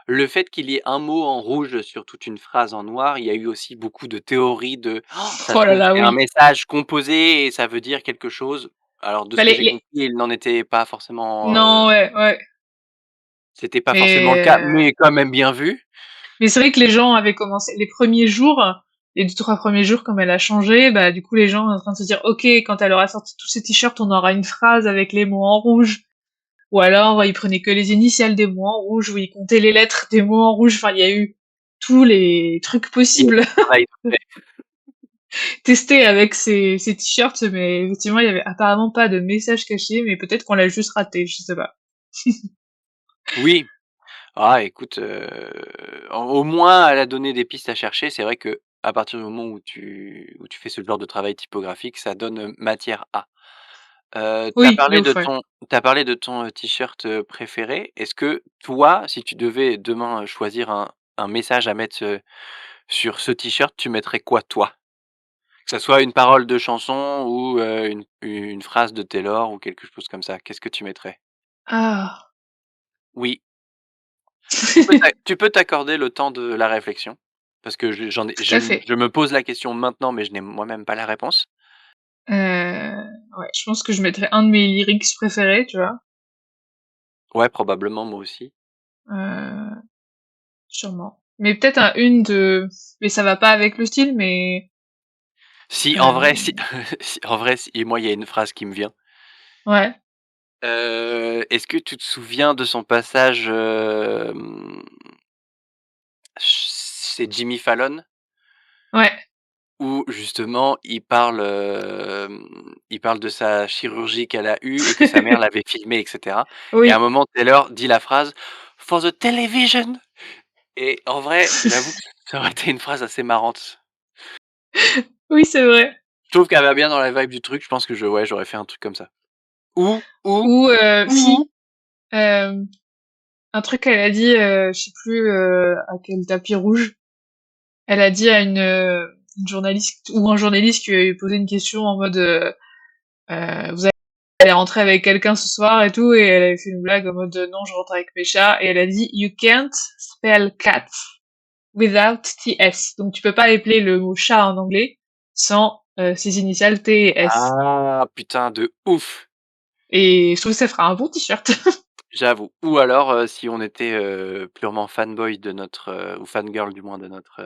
S2: le fait qu'il y ait un mot en rouge sur toute une phrase en noir, il y a eu aussi beaucoup de théories de: «Oh, ça se
S3: Oh là
S2: trouve,
S3: là,
S2: c'est un
S3: oui.
S2: message composé et ça veut dire quelque chose». Alors de ce
S3: Bah
S2: que j'ai compris, il n'en était pas forcément,
S3: Non, ouais, ouais.
S2: c'était pas forcément le cas,
S3: Mais
S2: mais quand même bien vu.
S3: Mais c'est vrai que les gens avaient commencé les premiers jours, les 2-3 premiers jours, comme elle a changé, bah du coup les gens sont en train de se dire ok, quand elle aura sorti tous ses t-shirts, on aura une phrase avec les mots en rouge. Ou alors ils prenaient que les initiales des mots en rouge, ou ils comptaient les lettres des mots en rouge. Enfin, il y a eu tous les trucs
S2: Il y a
S3: possibles
S2: du travail de fait.
S3: testés avec ces t-shirts, mais effectivement il y avait apparemment pas de message caché, mais peut-être qu'on l'a juste raté, je sais pas.
S2: Oui, ah écoute, au moins elle a donné des pistes à chercher. C'est vrai que à partir du moment où tu fais ce genre de travail typographique, ça donne, matière à.
S3: Oui, de ouf, ouais.
S2: Tu parlé de ton, t-shirt, préféré. Est-ce que toi, si tu devais demain, choisir un message à mettre, sur ce t-shirt, tu mettrais quoi toi? Que ça soit une parole de chanson ou, une phrase de Taylor ou quelque chose comme ça. Qu'est-ce que tu mettrais?
S3: Ah.
S2: Oui, tu peux t'accorder le temps de la réflexion, parce que
S3: Tout à fait.
S2: je me pose la question maintenant, mais je n'ai moi-même pas la réponse.
S3: Ouais, je pense que je mettrais un de mes lyrics préférés, tu vois.
S2: Ouais, probablement, moi aussi.
S3: Euh, Sûrement. Mais peut-être une de... Mais ça va pas avec le style, mais...
S2: Si, en vrai, si
S3: Euh...
S2: si en vrai, si, moi, il y a une phrase qui me vient.
S3: Ouais,
S2: Est-ce que tu te souviens de son passage, chez Jimmy Fallon?
S3: ouais,
S2: Où justement il parle de sa chirurgie qu'elle a eue et que sa mère l'avait filmée et cetera, et à un
S3: oui,
S2: moment Taylor dit la phrase: «For the television», et en vrai, j'avoue que ça aurait été une phrase assez marrante.
S3: oui, c'est vrai.
S2: Je trouve qu'elle va bien dans la vibe du truc, je pense que j'aurais fait un truc comme ça. Ou
S3: Ou
S2: ou
S3: si, euh, un truc qu'elle a dit, je sais plus à quel tapis rouge, elle a dit à une journaliste ou un journaliste qui lui a posé une question en mode vous allez rentrer avec quelqu'un ce soir et tout, et elle avait fait une blague en mode non, je rentre avec mes chats, et elle a dit you can't spell cat without TS. Donc tu peux pas appeler le mot chat en anglais sans ses initiales T et S.
S2: ah putain de ouf!
S3: Et je trouve que ça fera un bon t-shirt.
S2: J'avoue. Ou alors, si on était, purement fanboy de notre, ou fangirl du moins de notre,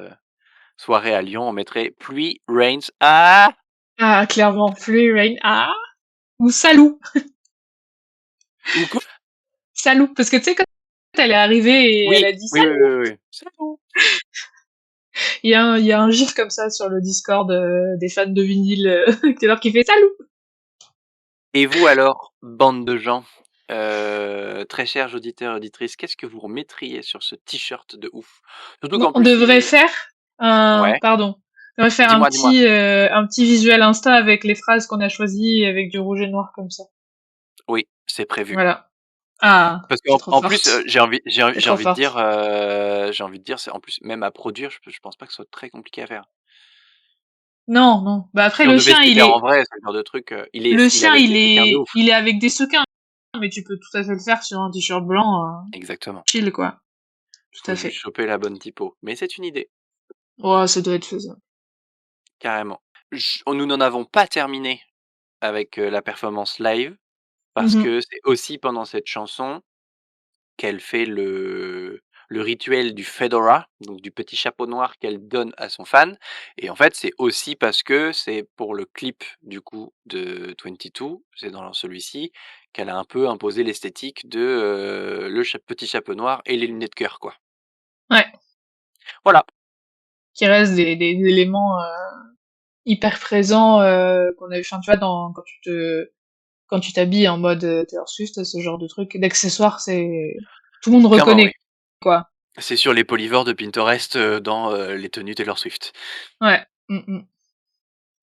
S2: soirée à Lyon, on mettrait pluie, rains, ah!
S3: Ah, clairement, Fleury Rain. Ah, ou Salou.
S2: Ou quoi?
S3: Salou. Parce que tu sais, quand elle est arrivée et elle
S2: Oui,
S3: a dit
S2: oui, oui,
S3: Salou,
S2: oui, oui. C'est bon.
S3: il y a un gif comme ça sur le Discord des fans de vinyle Taylor qui fait Salou.
S2: Et vous alors, bande de gens, très chers auditeurs, auditrices, qu'est-ce que vous remettriez sur ce t-shirt de ouf? Surtout
S3: Bon,
S2: qu'en
S3: on
S2: plus
S3: devrait
S2: il
S3: faire
S2: ouais,
S3: pardon. On devrait faire
S2: dis-moi, dis-moi.
S3: un petit visuel Insta avec les phrases qu'on a choisies avec du rouge et noir comme ça.
S2: Oui, c'est prévu.
S3: Voilà. Ah,
S2: Parce
S3: je suis
S2: qu'en
S3: trop
S2: en plus,
S3: forte. Je suis
S2: j'ai
S3: trop
S2: envie de dire,
S3: forte.
S2: c'est en plus même à produire, je pense pas que ce soit très compliqué à faire.
S3: Non, non. Bah après
S2: Si on
S3: le
S2: devait
S3: sien,
S2: se le faire en vrai, ce genre de truc, il est avec des sequins de ouf.
S3: il est avec des sequins, mais tu peux tout à fait le faire sur un t-shirt blanc,
S2: Exactement.
S3: chill quoi. Tout
S2: Faut
S3: à
S2: juste
S3: fait.
S2: choper la bonne typo. Mais c'est une idée,
S3: Oh, ça doit être faisable.
S2: carrément. Nous n'en avons pas terminé avec, la performance live, parce
S3: Mhm.
S2: que c'est aussi pendant cette chanson qu'elle fait le rituel du fedora, donc du petit chapeau noir qu'elle donne à son fan, et en fait, c'est aussi parce que c'est pour le clip, du coup, de 22, c'est dans celui-ci, qu'elle a un peu imposé l'esthétique de, le petit chapeau noir et les lunettes cœur, quoi.
S3: Ouais.
S2: Voilà,
S3: Qui reste des éléments hyper présents qu'on a eu. Enfin, tu vois, quand tu t'habilles en mode Taylor Swift, ce genre de truc, d'accessoires, c'est tout le monde
S2: clairement, oui.
S3: reconnaît quoi.
S2: C'est sur les polyvores de Pinterest, dans, les tenues Taylor Swift.
S3: Ouais.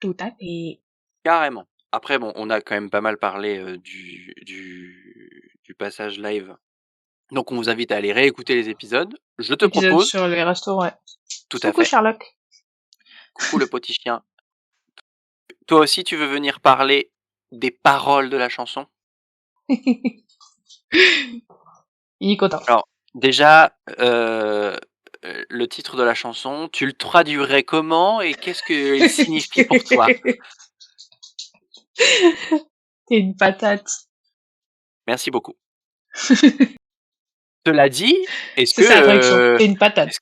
S3: Tout à fait.
S2: Carrément. Après bon, on a quand même pas mal parlé, du passage live. Donc on vous invite à aller réécouter les épisodes. Je te
S3: Épisode
S2: propose
S3: sur les restos, ouais.
S2: tout à
S3: Coucou
S2: fait.
S3: Sherlock.
S2: Coucou le petit chien. Toi aussi tu veux venir parler des paroles de la chanson?
S3: Il est content.
S2: Alors déjà, le titre de la chanson, tu le traduirais comment et qu'est-ce qu'il signifie pour toi?
S3: T'es une patate.
S2: Merci beaucoup. Cela dit, est-ce
S3: C'est
S2: que,
S3: ça la traduction. T'es une patate.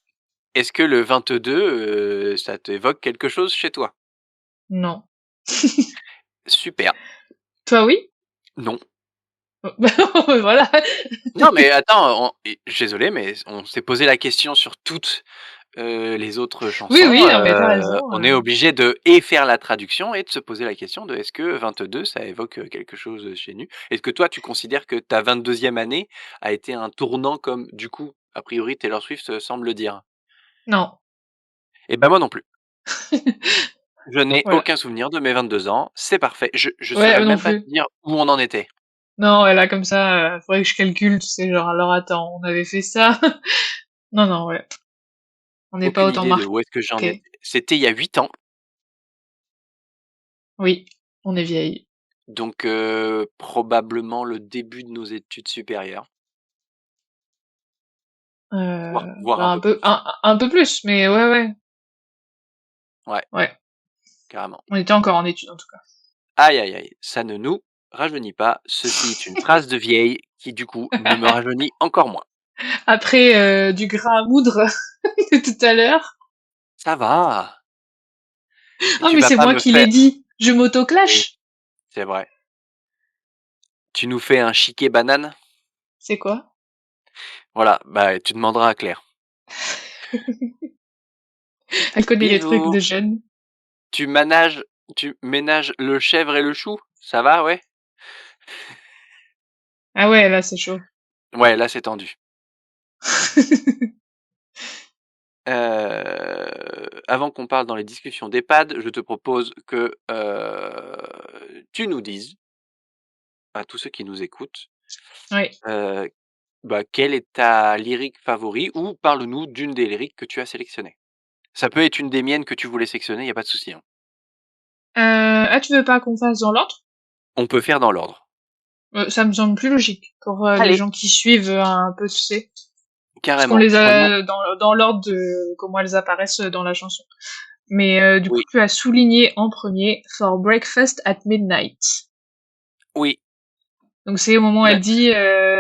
S2: est-ce que le 22, ça t'évoque quelque chose chez toi?
S3: Non.
S2: Super.
S3: Toi, oui?
S2: Non.
S3: Bah, voilà.
S2: Non mais attends, je suis désolé mais on s'est posé la question sur toutes, les autres
S3: Oui,
S2: chansons,
S3: oui, non, mais tu raison,
S2: on est obligé de et faire la traduction et de se poser la question de est-ce que 22 ça évoque, quelque chose, chez nous? Est-ce que toi tu considères que ta 22e année a été un tournant comme du coup, a priori Taylor Swift, semble le dire?
S3: non.
S2: Et ben moi non plus. Je n'ai
S3: Voilà.
S2: aucun souvenir de mes 22 ans, c'est parfait. Je
S3: Ouais,
S2: saurais
S3: eux non
S2: même pas te
S3: plus.
S2: dire où on en était.
S3: Non, et là, comme ça, faudrait que je calcule, tu sais, genre, alors attends, on avait fait ça. Non, non, ouais. On n'est pas
S2: Aucune
S3: autant
S2: idée de où est-ce que j'en
S3: marqués.
S2: étais. C'était il y a 8 ans,
S3: Oui, on est vieilles.
S2: donc probablement le début de nos études supérieures, voire
S3: Bah,
S2: un
S3: un
S2: peu
S3: peu,
S2: plus.
S3: un peu plus, mais ouais, ouais.
S2: Ouais,
S3: Ouais.
S2: carrément.
S3: On était encore en études, en tout cas.
S2: Aïe, aïe, aïe, ça ne nous rajeunit pas. Ceci est une phrase de vieille qui, du coup, ne me rajeunit encore moins.
S3: Après, du grain à moudre de tout à l'heure.
S2: Ça va, et
S3: Ah,
S2: tu
S3: mais
S2: vas
S3: c'est
S2: pas
S3: moi
S2: me
S3: qui l'ai
S2: faire
S3: dit. Je
S2: oui,
S3: m'auto-clash.
S2: c'est vrai. Tu nous fais un chiquet banane?
S3: C'est quoi?
S2: Voilà, bah, tu demanderas à Claire.
S3: Elle connaît les trucs
S2: Bisous,
S3: de jeunes.
S2: tu manages tu ménages le chèvre et le chou? Ça va, ouais?
S3: Ah ouais, là, c'est chaud.
S2: Ouais, là, c'est tendu. Avant qu'on parle dans les discussions d'EHPAD, je te propose que, tu nous dises, à tous ceux qui nous écoutent,
S3: Oui.
S2: heu, bah, quelle est ta lyrique favori ou parle-nous d'une des lyriques que tu as sélectionnées. Ça peut être une des miennes que tu voulais sélectionner, il y a pas de souci, hein.
S3: Ah, tu veux pas qu'on fasse dans l'ordre?
S2: On peut faire dans l'ordre.
S3: Ça me semble plus logique pour les
S2: Allez,
S3: gens qui suivent un peu, tu sais. Parce qu'on
S2: carrément,
S3: les
S2: prenons
S3: a dans l'ordre de comment elles apparaissent dans la chanson. Mais du coup,
S2: oui,
S3: tu as souligné en premier For Breakfast at Midnight.
S2: oui,
S3: Donc c'est au moment où
S2: bah,
S3: elle dit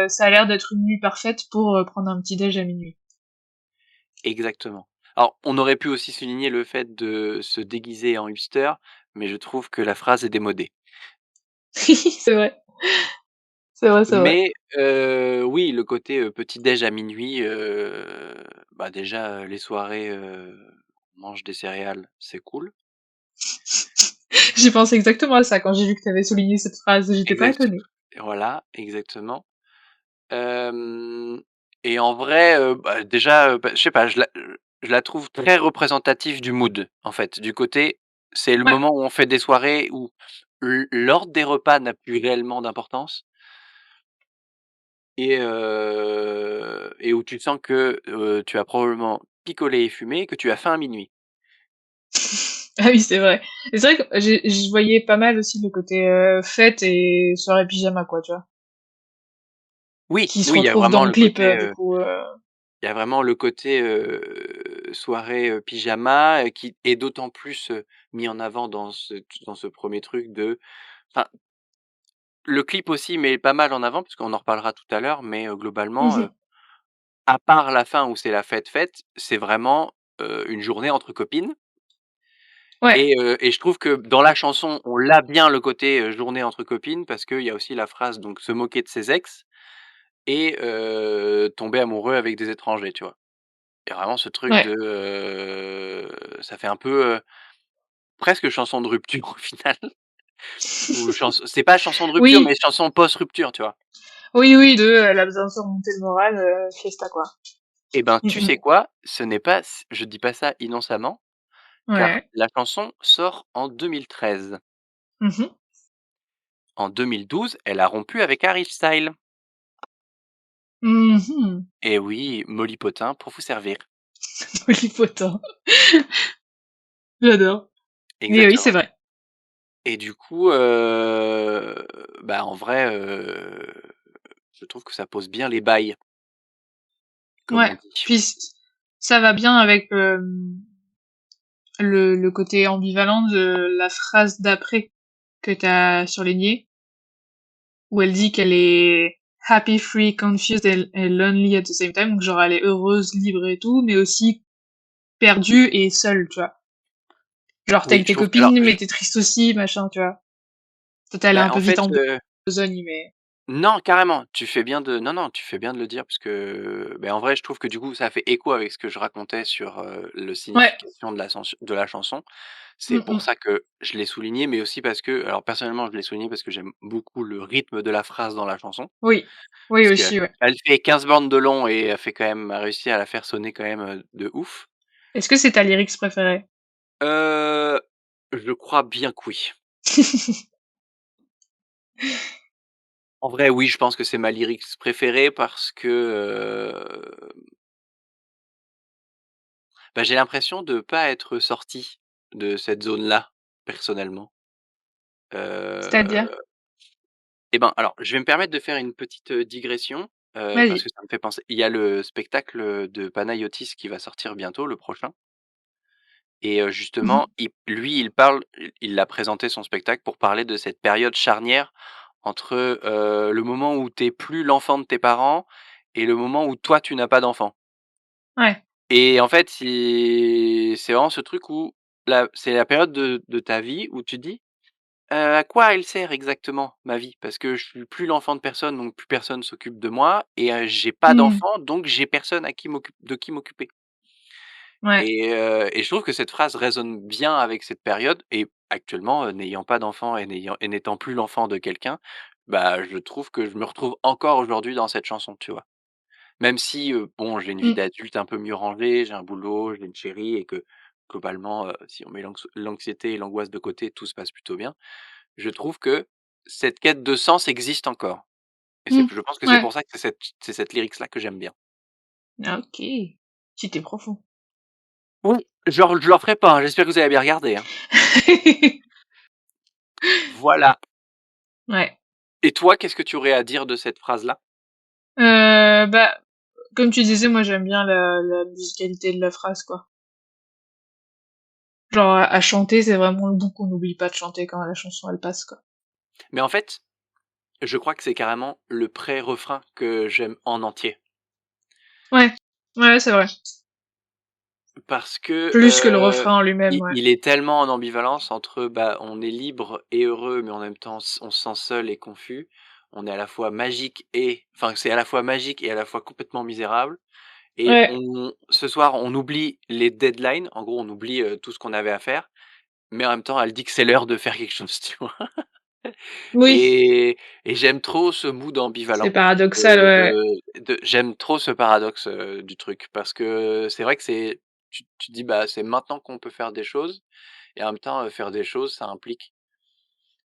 S3: ça a l'air d'être une nuit parfaite pour prendre un petit déj à minuit.
S2: exactement. Alors, on aurait pu aussi souligner le fait de se déguiser en hipster, mais je trouve que la phrase est démodée.
S3: C'est vrai. C'est vrai, c'est vrai.
S2: Mais oui, le côté, petit déj à minuit, bah, déjà, les soirées, on mange des céréales, c'est cool.
S3: J'ai pensé exactement à ça quand j'ai vu que tu avais souligné cette phrase, j'étais pas
S2: Exact
S3: étonnée.
S2: voilà, exactement. Hem et en vrai, bah, déjà, bah, je sais pas, je la trouve très représentative du mood, en fait. Du côté, c'est le
S3: Ouais.
S2: moment où on fait des soirées où l'ordre des repas n'a plus réellement d'importance et où tu sens que, tu as probablement picolé et fumé et que tu as faim à minuit.
S3: Ah oui, c'est vrai. Et c'est vrai que je voyais pas mal aussi le côté fête et soirée pyjama, quoi, tu vois.
S2: Oui,
S3: Qui se
S2: oui, il y a
S3: retrouve dans
S2: vraiment
S3: le
S2: le
S3: clip,
S2: côté,
S3: du coup.
S2: il y a vraiment le côté, soirée, pyjama, qui est d'autant plus, mis en avant dans ce 1er truc de enfin, le clip aussi met pas mal en avant, puisqu'on en reparlera tout à l'heure, mais, globalement,
S3: Mhm.
S2: à part la fin où c'est la fête, fête, c'est vraiment, une journée entre copines
S3: Ouais.
S2: et je trouve que dans la chanson, on l'a bien le côté, journée entre copines parce qu'il y a aussi la phrase donc se moquer de ses ex et tomber amoureux avec des étrangers, tu vois? Il y a vraiment ce truc
S3: Ouais.
S2: de, ça fait un peu, presque chanson de rupture au final ou chanson c'est pas chanson de rupture, mais
S3: Oui.
S2: chanson post-rupture, tu vois?
S3: Oui, oui, elle a besoin de se remonter le moral, fiesta, quoi.
S2: Eh ben, tu sais
S3: Mmh.
S2: quoi? Ce n'est pas je dis pas ça innocemment, car
S3: Ouais.
S2: la chanson sort en 2013.
S3: Mmh.
S2: En 2012, elle a rompu avec Harry Styles.
S3: Mmh.
S2: Et oui, Molly Potin pour vous servir.
S3: Polypotent. J'adore. Mais oui, c'est
S2: Exactement.
S3: vrai.
S2: Et du coup, bah, en vrai, je trouve que ça pose bien les bails, comme
S3: Ouais.
S2: on dit.
S3: Puis ça va bien avec, le côté ambivalent de la phrase d'après que t'as surligné, où elle dit qu'elle est happy, free, confused et lonely at the same time, donc genre elle est heureuse, libre et tout, mais aussi perdue et seule, tu vois? Genre t'es
S2: Oui,
S3: avec
S2: je
S3: tes
S2: trouve alors
S3: copines,
S2: je
S3: mais t'es triste aussi, machin, tu vois? Toi, tu allée
S2: bah,
S3: un peu
S2: en
S3: vite
S2: fait,
S3: en besogne, mais
S2: non, carrément, tu fais bien de non, non, tu fais bien de le dire parce que, beh, en vrai, je trouve que du coup, ça fait écho avec ce que je racontais sur, le
S3: ouais.
S2: signification de la chanson. C'est
S3: Mmh
S2: pour
S3: mh.
S2: ça que je l'ai souligné, mais aussi parce que alors personnellement, je l'ai souligné parce que j'aime beaucoup le rythme de la phrase dans la chanson.
S3: Oui. Oui
S2: Parce qu'elle
S3: aussi, ouais.
S2: elle fait 15 bornes de long et elle fait quand même a réussi à la faire sonner quand même, de ouf.
S3: Est-ce que c'est ta lyrics préférée?
S2: Heu, je crois bien que oui. En vrai, oui, je pense que c'est ma lyrics préférée parce que, bah, j'ai l'impression de pas être sorti de cette zone-là, personnellement.
S3: C'est-à-dire?
S2: Heu et ben, alors, je vais me permettre de faire une petite, digression, parce
S3: Vas-y.
S2: que ça me fait penser il y a le spectacle, de Panayotis qui va sortir bientôt, le prochain et
S3: Mmh mh.
S2: justement, il parle il a présenté son spectacle pour parler de cette période charnière entre, le moment où tu es plus l'enfant de tes parents et le moment où toi, tu n'as pas d'enfant
S3: Ouais.
S2: et en fait, c'est vraiment ce truc où c'est la période de ta vie où tu te dis: à quoi elle sert exactement ma vie? Parce que je suis plus l'enfant de personne, donc plus personne s'occupe de moi et j'ai pas
S3: Mmh.
S2: d'enfant, donc j'ai personne à qui m'occuper
S3: Ouais.
S2: et je trouve que cette phrase résonne bien avec cette période et actuellement, n'ayant pas d'enfant et n'étant plus l'enfant de quelqu'un, bah, je trouve que je me retrouve encore aujourd'hui dans cette chanson, tu vois? Même si, bon, j'ai une vie
S3: Mmh.
S2: d'adulte un peu mieux rangée, j'ai un boulot, j'ai une chérie et que globalement, si on met l'anxiété et l'angoisse de côté, tout se passe plutôt bien. Je trouve que cette quête de sens existe encore et
S3: Mmh.
S2: je pense que c'est
S3: Ouais.
S2: pour ça que c'est cette lyrics là que j'aime bien.
S3: Ah OK. C'était profond.
S2: Oui, je leur ferai pas, hein, j'espère que vous avez bien regardé, hein. Voilà
S3: Ouais.
S2: et toi, qu'est-ce que tu aurais à dire de cette phrase-là?
S3: Bah, comme tu disais, moi j'aime bien la musicalité de la phrase, quoi. Genre à chanter, c'est vraiment le bout qu'on n'oublie pas de chanter quand la chanson elle passe, quoi.
S2: Mais en fait, je crois que c'est carrément le pré-refrain que j'aime en entier
S3: Ouais. Ouais, c'est vrai.
S2: parce que,
S3: Plus que le refrain en lui-même, ouais.
S2: il est tellement en ambivalence entre, bah, on est libre et heureux, mais en même temps on se sent seul et confus. On est à la fois magique et enfin, c'est à la fois magique et à la fois complètement misérable. Et
S3: Ouais.
S2: on ce soir, on oublie les deadlines, en gros, on oublie, tout ce qu'on avait à faire, mais en même temps, elle dit que c'est l'heure de faire quelque chose, tu vois?
S3: Oui.
S2: Et j'aime trop ce mood
S3: C'est
S2: ambivalent
S3: paradoxal, ouais.
S2: j'aime trop ce paradoxe, du truc parce que c'est vrai que tu te dis: «Bah, c'est maintenant qu'on peut faire des choses» et en même temps, faire des choses, ça implique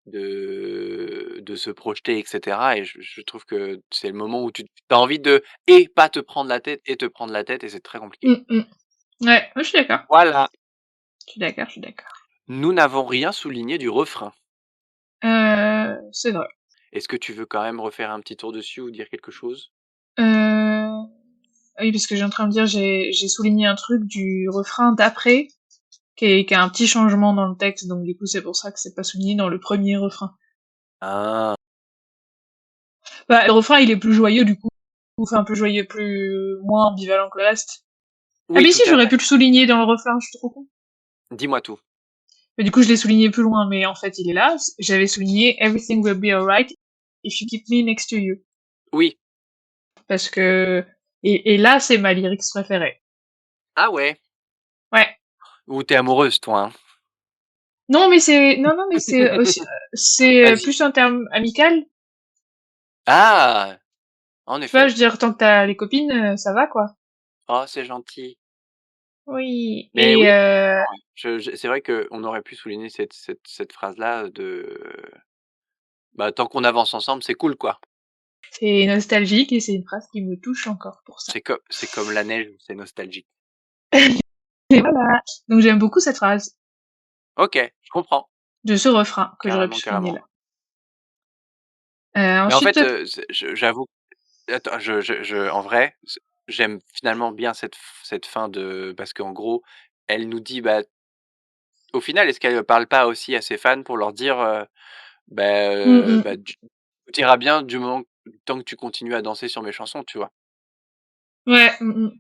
S2: de se projeter et cetera et je trouve que c'est le moment où tu as envie de et pas te prendre la tête et te prendre la tête et c'est très compliqué.
S3: Mmh mh. Ouais, ouais, je suis d'accord.
S2: Voilà.
S3: Je suis d'accord, je suis d'accord.
S2: Nous n'avons rien souligné du refrain.
S3: C'est vrai.
S2: Est-ce que tu veux quand même refaire un petit tour dessus ou dire quelque chose?
S3: Ah oui, parce que j'ai en train de dire, j'ai souligné un truc du refrain d'après, qui a un petit changement dans le texte, donc du coup, c'est pour ça que c'est pas souligné dans le premier refrain.
S2: Ah!
S3: Bah, le refrain, il est plus joyeux, du coup, enfin, plus joyeux, plus moins ambivalent que le reste. Ah
S2: Oui,
S3: mais
S2: tout
S3: si,
S2: à
S3: j'aurais
S2: fait.
S3: pu le souligner dans le refrain, je suis trop con.
S2: Dis-moi tout.
S3: Mais du coup, je l'ai souligné plus loin, mais en fait, il est là. J'avais souligné Everything will be alright if you keep me next to you.
S2: Oui.
S3: Parce que, et là, c'est ma lyrics préférée.
S2: Ah ouais?
S3: Ouais.
S2: Ou tu es amoureuse toi, hein?
S3: Non, mais c'est, non, non, mais c'est aussi, c'est
S2: Vas-y.
S3: plus un terme amical.
S2: Ah! En
S3: Tu vois, je
S2: effet.
S3: veux dire, tant que t'as les copines, ça va, quoi.
S2: Oh, c'est gentil.
S3: Oui
S2: Mais
S3: et
S2: oui, ouais, c'est vrai qu'on aurait pu souligner cette phrase-là bah, tant qu'on avance ensemble, c'est cool, quoi.
S3: c'est nostalgique et c'est une phrase qui me touche encore pour ça.
S2: C'est comme la neige, c'est nostalgique.
S3: Et voilà, donc j'aime beaucoup cette phrase,
S2: OK, je comprends.
S3: de ce refrain que j'aurais pu
S2: Carrément,
S3: souligner
S2: carrément.
S3: là.
S2: Mais en
S3: Ensuite,
S2: fait, c'est j'avoue attends, en vrai, j'aime finalement bien cette fin de parce qu'en gros, elle nous dit, bah, au final, est-ce qu'elle parle pas aussi à ses fans pour leur dire,
S3: mmh mh.
S2: bah, tu tout ira bien du moment tant que tu continues à danser sur mes chansons, tu vois?
S3: Ouais, mmh mh.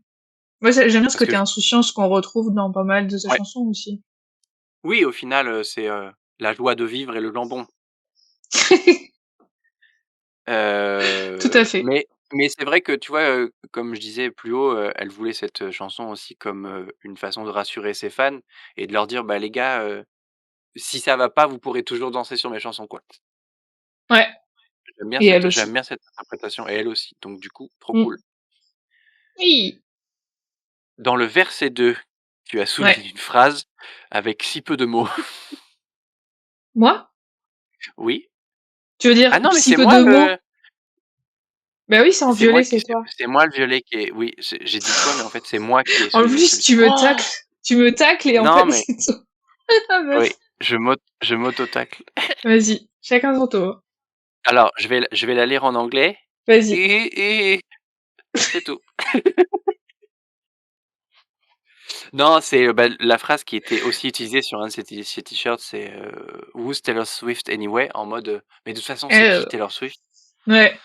S3: Moi, j'aime bien ce
S2: Parce que
S3: côté
S2: je
S3: insouciance qu'on retrouve dans pas mal de ses
S2: ouais,
S3: chansons aussi.
S2: oui, au final, c'est, la joie de vivre et le jambon.
S3: Tout à fait.
S2: Mais c'est vrai que, tu vois, comme je disais plus haut, elle voulait cette chanson aussi comme, une façon de rassurer ses fans et de leur dire: «Bah, les gars, si ça va pas, vous pourrez toujours danser sur mes chansons, quoi».
S3: Ouais et elle
S2: J'aime
S3: aussi.
S2: bien cette interprétation et elle aussi, donc du coup, trop
S3: Mmh.
S2: cool.
S3: Oui.
S2: Dans le verset 2, tu as
S3: Ouais.
S2: souligné une phrase avec si peu de mots.
S3: Moi?
S2: Oui.
S3: Tu veux dire
S2: Ah non, mais
S3: si
S2: c'est
S3: peu
S2: moi
S3: de mots?
S2: le
S3: Bah oui, c'est en violet, c'est toi.
S2: c'est moi le violet qui est oui, j'ai dit toi, mais en fait, c'est moi qui ai
S3: En
S2: souligné
S3: plus,
S2: celui-ci. Oh!
S3: tu me tacles et en
S2: Non,
S3: fait,
S2: mais
S3: c'est toi. Ah
S2: oui,
S3: meuf.
S2: je m'auto-tacle.
S3: Vas-y, chacun son tour.
S2: Alors, je vais la lire en anglais
S3: Vas-y.
S2: et c'est tout. Non, c'est, bah, la phrase qui était aussi utilisée sur un de ses t-shirts, c'est, «Who's Taylor Swift anyway?» en mode, «Mais de toute façon, c'est qui
S3: Heu,
S2: Taylor Swift?»
S3: ouais,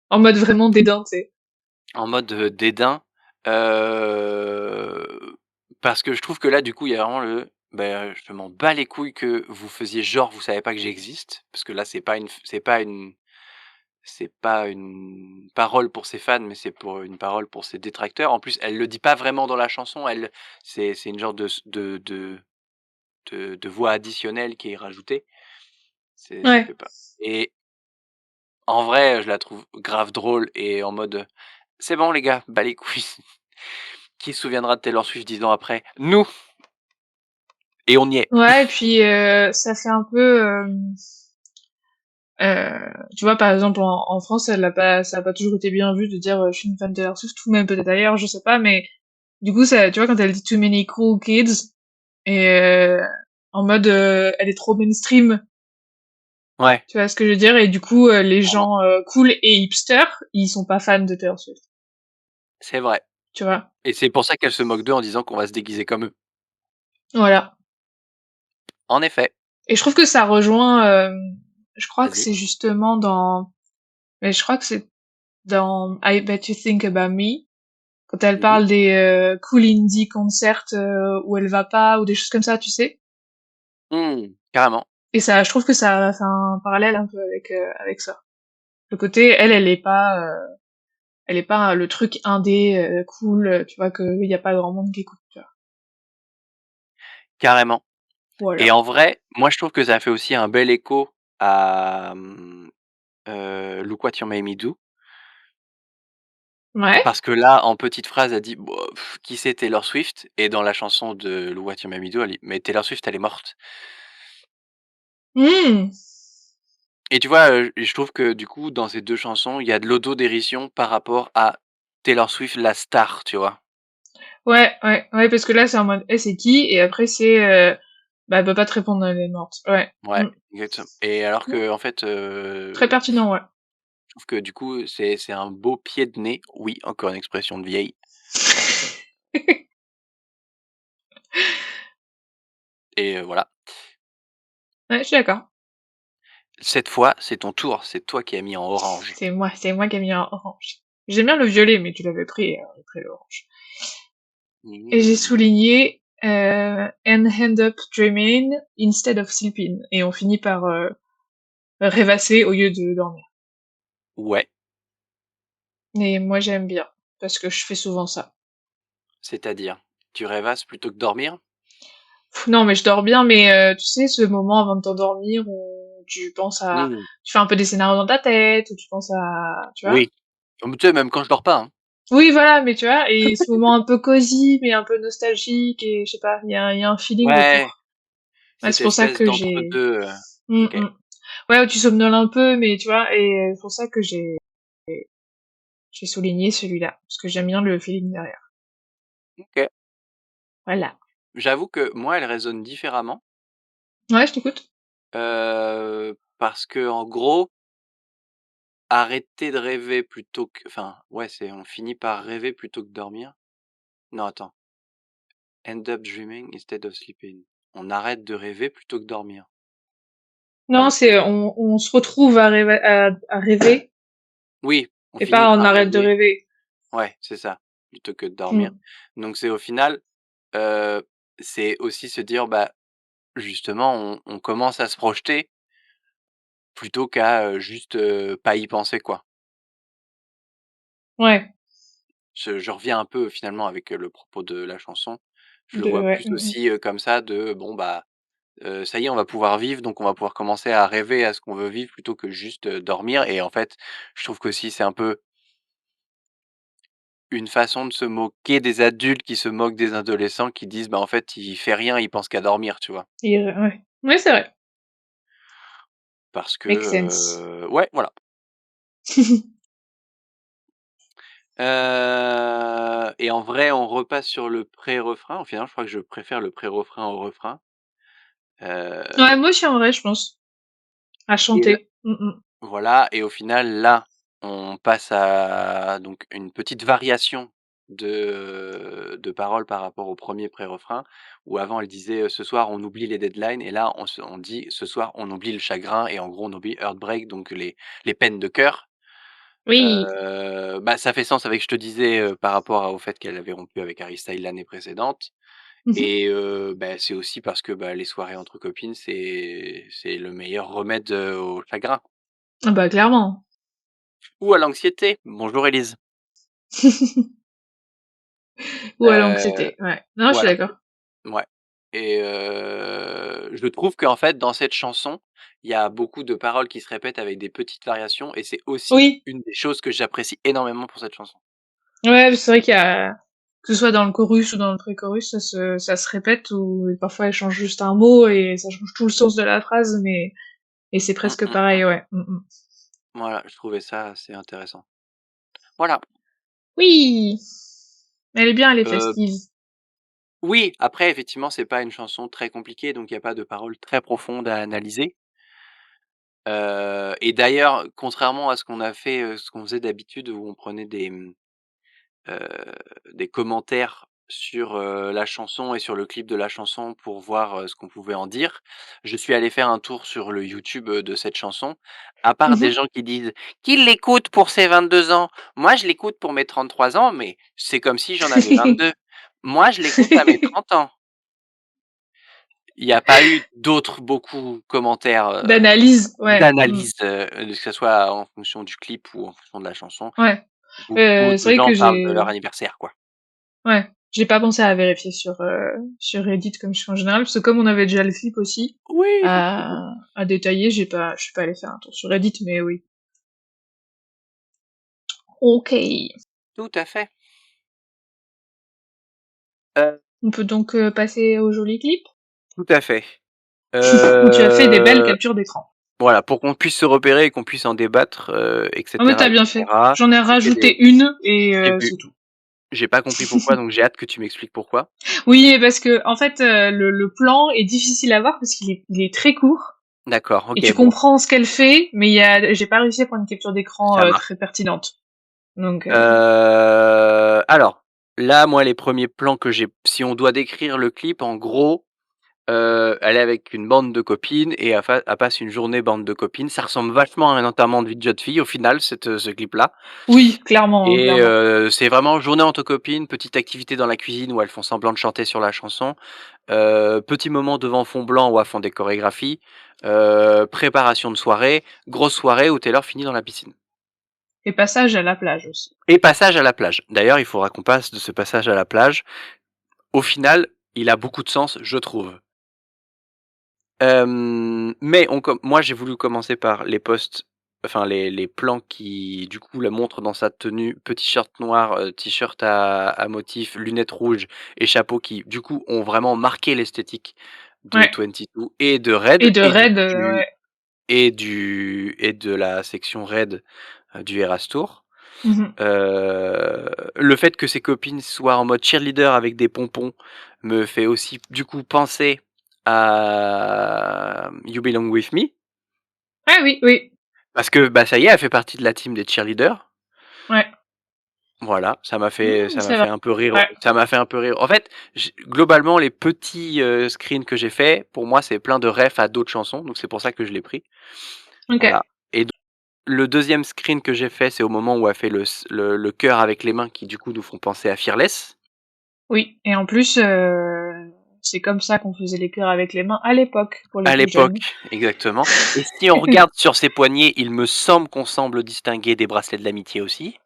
S3: en mode vraiment dédain, tu sais?
S2: En mode, dédain, heu, parce que je trouve que là, du coup, il y a vraiment bah, je m'en bats les couilles que vous faisiez genre vous savez pas que j'existe, parce que là, c'est pas une parole pour ses fans, mais c'est pour une parole pour ses détracteurs. En plus, elle le dit pas vraiment dans la chanson, c'est une genre de voix additionnelle qui est rajoutée. Ça
S3: Ouais.
S2: fait pas et en vrai, je la trouve grave drôle et en mode, «C'est bon les gars, bas les couilles». Qui se souviendra de Taylor Swift 10 ans après? Nous! Et on y est.
S3: Ouais et puis, ça fait un peu, tu vois, par exemple, en France, ça a pas toujours été bien vu de dire, «Je suis une fan de Taylor Swift» ou même peut-être ailleurs, je sais pas, mais du coup, ça tu vois, quand elle dit: «Too many cool kids» et en mode, elle est trop mainstream,
S2: Ouais,
S3: tu vois ce que je veux dire? Et du coup, les
S2: clairement.
S3: gens, cool et hipsters, ils sont pas fans de Taylor Swift,
S2: C'est vrai
S3: tu vois?
S2: et c'est pour ça qu'elle se moque d'eux en disant qu'on va se déguiser comme eux.
S3: Voilà
S2: En effet.
S3: et je trouve que ça rejoint, je crois que
S2: Vas-y.
S3: c'est justement dans mais je crois que c'est dans I Bet You Think About Me, quand elle
S2: Mmh mh.
S3: parle des, cool indie concerts, où elle va pas ou des choses comme ça, tu sais?
S2: Mmh, carrément.
S3: Et ça je trouve que ça fait un parallèle un peu avec ça. Le côté, elle est pas le truc indé, cool, tu vois? Qu'il y a pas grand monde qui écoute, tu vois?
S2: Carrément et
S3: Voilà.
S2: en vrai, moi je trouve que ça fait aussi un bel écho à, Look What You Made Me Do
S3: Ouais.
S2: parce que là, en petite phrase, elle dit: «Bah, qui c'est Taylor Swift?» et dans la chanson de Look What You Made Me Do, elle dit: «Mais Taylor Swift, elle est morte».
S3: Mmh!
S2: Et tu vois, je trouve que du coup, dans ces 2 chansons, il y a de l'autodérision par rapport à Taylor Swift, la star, tu vois?
S3: Ouais, ouais, ouais, parce que là, c'est en mode: «Eh, c'est qui?» et après c'est, bah, elle peut pas te répondre, elle est morte. Ouais.
S2: Ouais,
S3: Mmh.
S2: exactement et alors
S3: Mmh.
S2: qu'en fait,
S3: Très pertinent, ouais.
S2: je trouve que du coup, c'est un beau pied de nez, oui, encore une expression de vieille et voilà.
S3: Ouais, je suis d'accord.
S2: Cette fois, c'est ton tour, c'est toi qui as mis en orange.
S3: C'est moi qui ai mis un orange. J'aime bien le violet, mais tu l'avais pris, j'ai pris l'orange. Et j'ai
S2: Mmh.
S3: souligné, «And end up dreaming instead of sleeping» et on finit par, rêvasser au lieu de dormir.
S2: Ouais,
S3: Et moi, j'aime bien, parce que je fais souvent ça.
S2: c'est-à-dire? Tu rêvasses plutôt que dormir?
S3: Non, mais je dors bien, mais tu sais, ce moment avant de t'endormir où tu penses à
S2: Mmh.
S3: tu fais un peu des scénarios dans ta tête, où tu penses à tu vois?
S2: Oui. Tu sais, même quand je dors pas, hein.
S3: Oui, voilà, mais tu vois, et ce moment un peu cosy, mais un peu nostalgique, et je sais pas, il y a un feeling
S2: Ouais,
S3: autour. Ouais,
S2: cette
S3: c'est pour ça
S2: espèce
S3: que j'ai...
S2: d'entre-deux, OK,
S3: Ouais, où tu somnoles un peu, mais tu vois, et c'est pour ça que j'ai souligné celui-là, parce que j'aime bien le feeling derrière.
S2: OK.
S3: Voilà.
S2: J'avoue que moi, elle résonne différemment,
S3: Ouais, je t'écoute.
S2: parce que en gros, arrêter de rêver plutôt que enfin, ouais, c'est on finit par rêver plutôt que dormir. Non, attends, end up dreaming instead of sleeping. On arrête de rêver plutôt que dormir. Pas
S3: Non,
S2: du tout.
S3: c'est on se retrouve à rêver,
S2: Oui, on
S3: et
S2: finit
S3: pas on
S2: par
S3: arrête de
S2: rêver.
S3: rêver.
S2: Ouais, c'est ça, plutôt que de dormir.
S3: Mm.
S2: Donc c'est au final, heu, c'est aussi se dire, bah, justement, on commence à se projeter plutôt qu'à, juste, pas y penser, quoi.
S3: Ouais,
S2: Je reviens un peu finalement avec, le propos de la chanson. Je le
S3: de
S2: vois
S3: ouais,
S2: plus aussi, comme ça de bon, bah, ça y est, on va pouvoir vivre, donc on va pouvoir commencer à rêver à ce qu'on veut vivre plutôt que juste, dormir et en fait, je trouve qu'aussi c'est un peu une façon de se moquer des adultes qui se moquent des adolescents qui disent: «Bah, en fait, il fait rien, il pense qu'à dormir», tu vois?
S3: ouais. Ouais, c'est vrai.
S2: Parce que,
S3: Make sense.
S2: ouais, voilà. Et en vrai, on repasse sur le pré-refrain. Au final, je crois que je préfère le pré-refrain au refrain.
S3: Ouais,
S2: Heu
S3: moi aussi en vrai, je pense. À
S2: et là
S3: chanter.
S2: voilà et au final, là, on passe à donc une petite variation de paroles par rapport au premier pré-refrain où avant elle disait, «Ce soir, on oublie les deadlines» et là, on dit: «Ce soir, on oublie le chagrin» et en gros, on oublie heartbreak donc les peines de cœur.
S3: Oui.
S2: Bah, ça fait sens avec ce que je te disais, par rapport au fait qu'elle avait rompu avec Harry Styles l'année précédente
S3: Mmh.
S2: et bah, c'est aussi parce que, bah, les soirées entre copines, c'est le meilleur remède, au chagrin
S3: Ah bah, clairement.
S2: ou à l'anxiété. Bonjour Élise.
S3: Ou à
S2: Heu,
S3: l'anxiété, ouais. Non, je suis
S2: voilà,
S3: d'accord.
S2: ouais et je trouve qu'en fait, dans cette chanson, il y a beaucoup de paroles qui se répètent avec des petites variations et c'est aussi
S3: Oui,
S2: une des choses que j'apprécie énormément pour cette chanson.
S3: ouais, c'est vrai qu'il y a que ce soit dans le chorus ou dans le pré-chorus, ça se répète ou parfois elle change juste un mot et ça change tout le sens de la phrase, mais et c'est
S2: Mmh,
S3: presque
S2: mmh, mmh.
S3: pareil, ouais.
S2: Voilà, je trouvais ça assez intéressant. Voilà,
S3: Oui! Elle est bien, elle est
S2: heu,
S3: festive.
S2: oui, après effectivement, c'est pas une chanson très compliquée, donc il y a pas de paroles très profondes à analyser, et d'ailleurs, contrairement à ce qu'on a fait, ce qu'on faisait d'habitude où on prenait heu, des commentaires sur, la chanson et sur le clip de la chanson pour voir, ce qu'on pouvait en dire. Je suis allé faire un tour sur le YouTube, de cette chanson. À part des
S3: Mmh.
S2: gens qui disent: «Qui l'écoute pour ses 22 ans? Moi, je l'écoute pour mes 33 ans, mais c'est comme si j'en avais 22. Moi, je l'écoute à mes 30 ans». Il y a pas eu d'autres beaucoup commentaires,
S3: D'analyse, ouais.
S2: d'analyse, que ce soit en fonction du clip ou en fonction de la chanson.
S3: Ouais.
S2: Beaucoup
S3: C'est
S2: de
S3: vrai
S2: gens
S3: que
S2: parlent de leur anniversaire, quoi.
S3: ouais, j'ai pas pensé à vérifier sur Reddit comme je fais en général, parce que comme on avait déjà le clip aussi
S2: Oui, effectivement.
S3: à détailler, je suis pas allée faire un tour sur Reddit, mais oui. OK.
S2: Tout à fait. Heu,
S3: On peut donc passer au joli clip,
S2: tout à fait.
S3: où tu as fait des belles
S2: Heu,
S3: captures d'écran.
S2: voilà, pour qu'on puisse se repérer et qu'on puisse en débattre, et
S3: Ah mais
S2: cetera
S3: t'as
S2: et
S3: bien fait.
S2: cetera.
S3: J'en ai
S2: J'ai fait des
S3: rajouté une et
S2: j'ai vu.
S3: c'est tout.
S2: J'ai pas compris pourquoi, donc j'ai hâte que tu m'expliques pourquoi.
S3: Oui, parce que en fait, le plan est difficile à voir parce il est très court
S2: D'accord,
S3: et
S2: OK,
S3: tu
S2: bon,
S3: comprends ce qu'elle fait, mais j'ai pas réussi à prendre une capture d'écran
S2: ça marche.
S3: très pertinente. Donc,
S2: Alors, là, moi, les premiers plans que j'ai si on doit décrire le clip, en gros, elle est avec une bande de copines et elle passe une journée bande de copines. Ça ressemble vachement à un enterrement de vie de jeune fille, au final, ce clip-là.
S3: oui, clairement, hein,
S2: Et
S3: clairement.
S2: c'est vraiment journée entre copines, petite activité dans la cuisine où elles font semblant de chanter sur la chanson, petit moment devant fond blanc où elles font des chorégraphies, préparation de soirée, grosse soirée où Taylor finit dans la piscine
S3: Et passage à la plage aussi.
S2: et passage à la plage. D'ailleurs, il faudra qu'on passe de ce passage à la plage. Au final, il a beaucoup de sens, je trouve. Mais moi, j'ai voulu commencer par les posts enfin les plans qui du coup la montrent dans sa tenue, petit short noir, t-shirt à motif, lunettes rouges et chapeau qui du coup ont vraiment marqué l'esthétique de
S3: Ouais.
S2: 22 et de Red
S3: Et de Red, ouais.
S2: et de la section Red, du Eras Tour.
S3: Mmh.
S2: Le fait que ses copines soient en mode cheerleader avec des pompons me fait aussi du coup penser à You Belong With Me
S3: Ah oui, oui,
S2: parce que, bah, ça y est, elle fait partie de la team des cheerleaders.
S3: ouais.
S2: Voilà, ça m'a
S3: C'est
S2: fait
S3: vrai.
S2: un peu rire,
S3: Ouais.
S2: ça m'a fait un peu rire. En fait, j globalement, les petits, screens que j'ai faits, pour moi, c'est plein de refs à d'autres chansons, donc c'est pour ça que je l'ai pris.
S3: OK.
S2: Voilà et donc le deuxième screen que j'ai fait, c'est au moment où elle fait le cœur avec les mains qui, du coup, nous font penser à Fearless.
S3: Oui et en plus, c'est comme ça qu'on faisait les chœurs avec les mains à l'époque, pour les
S2: À
S3: plus
S2: l'époque,
S3: jeunes.
S2: exactement et si on regarde sur ses poignets, il me semble distinguer des bracelets de l'amitié aussi.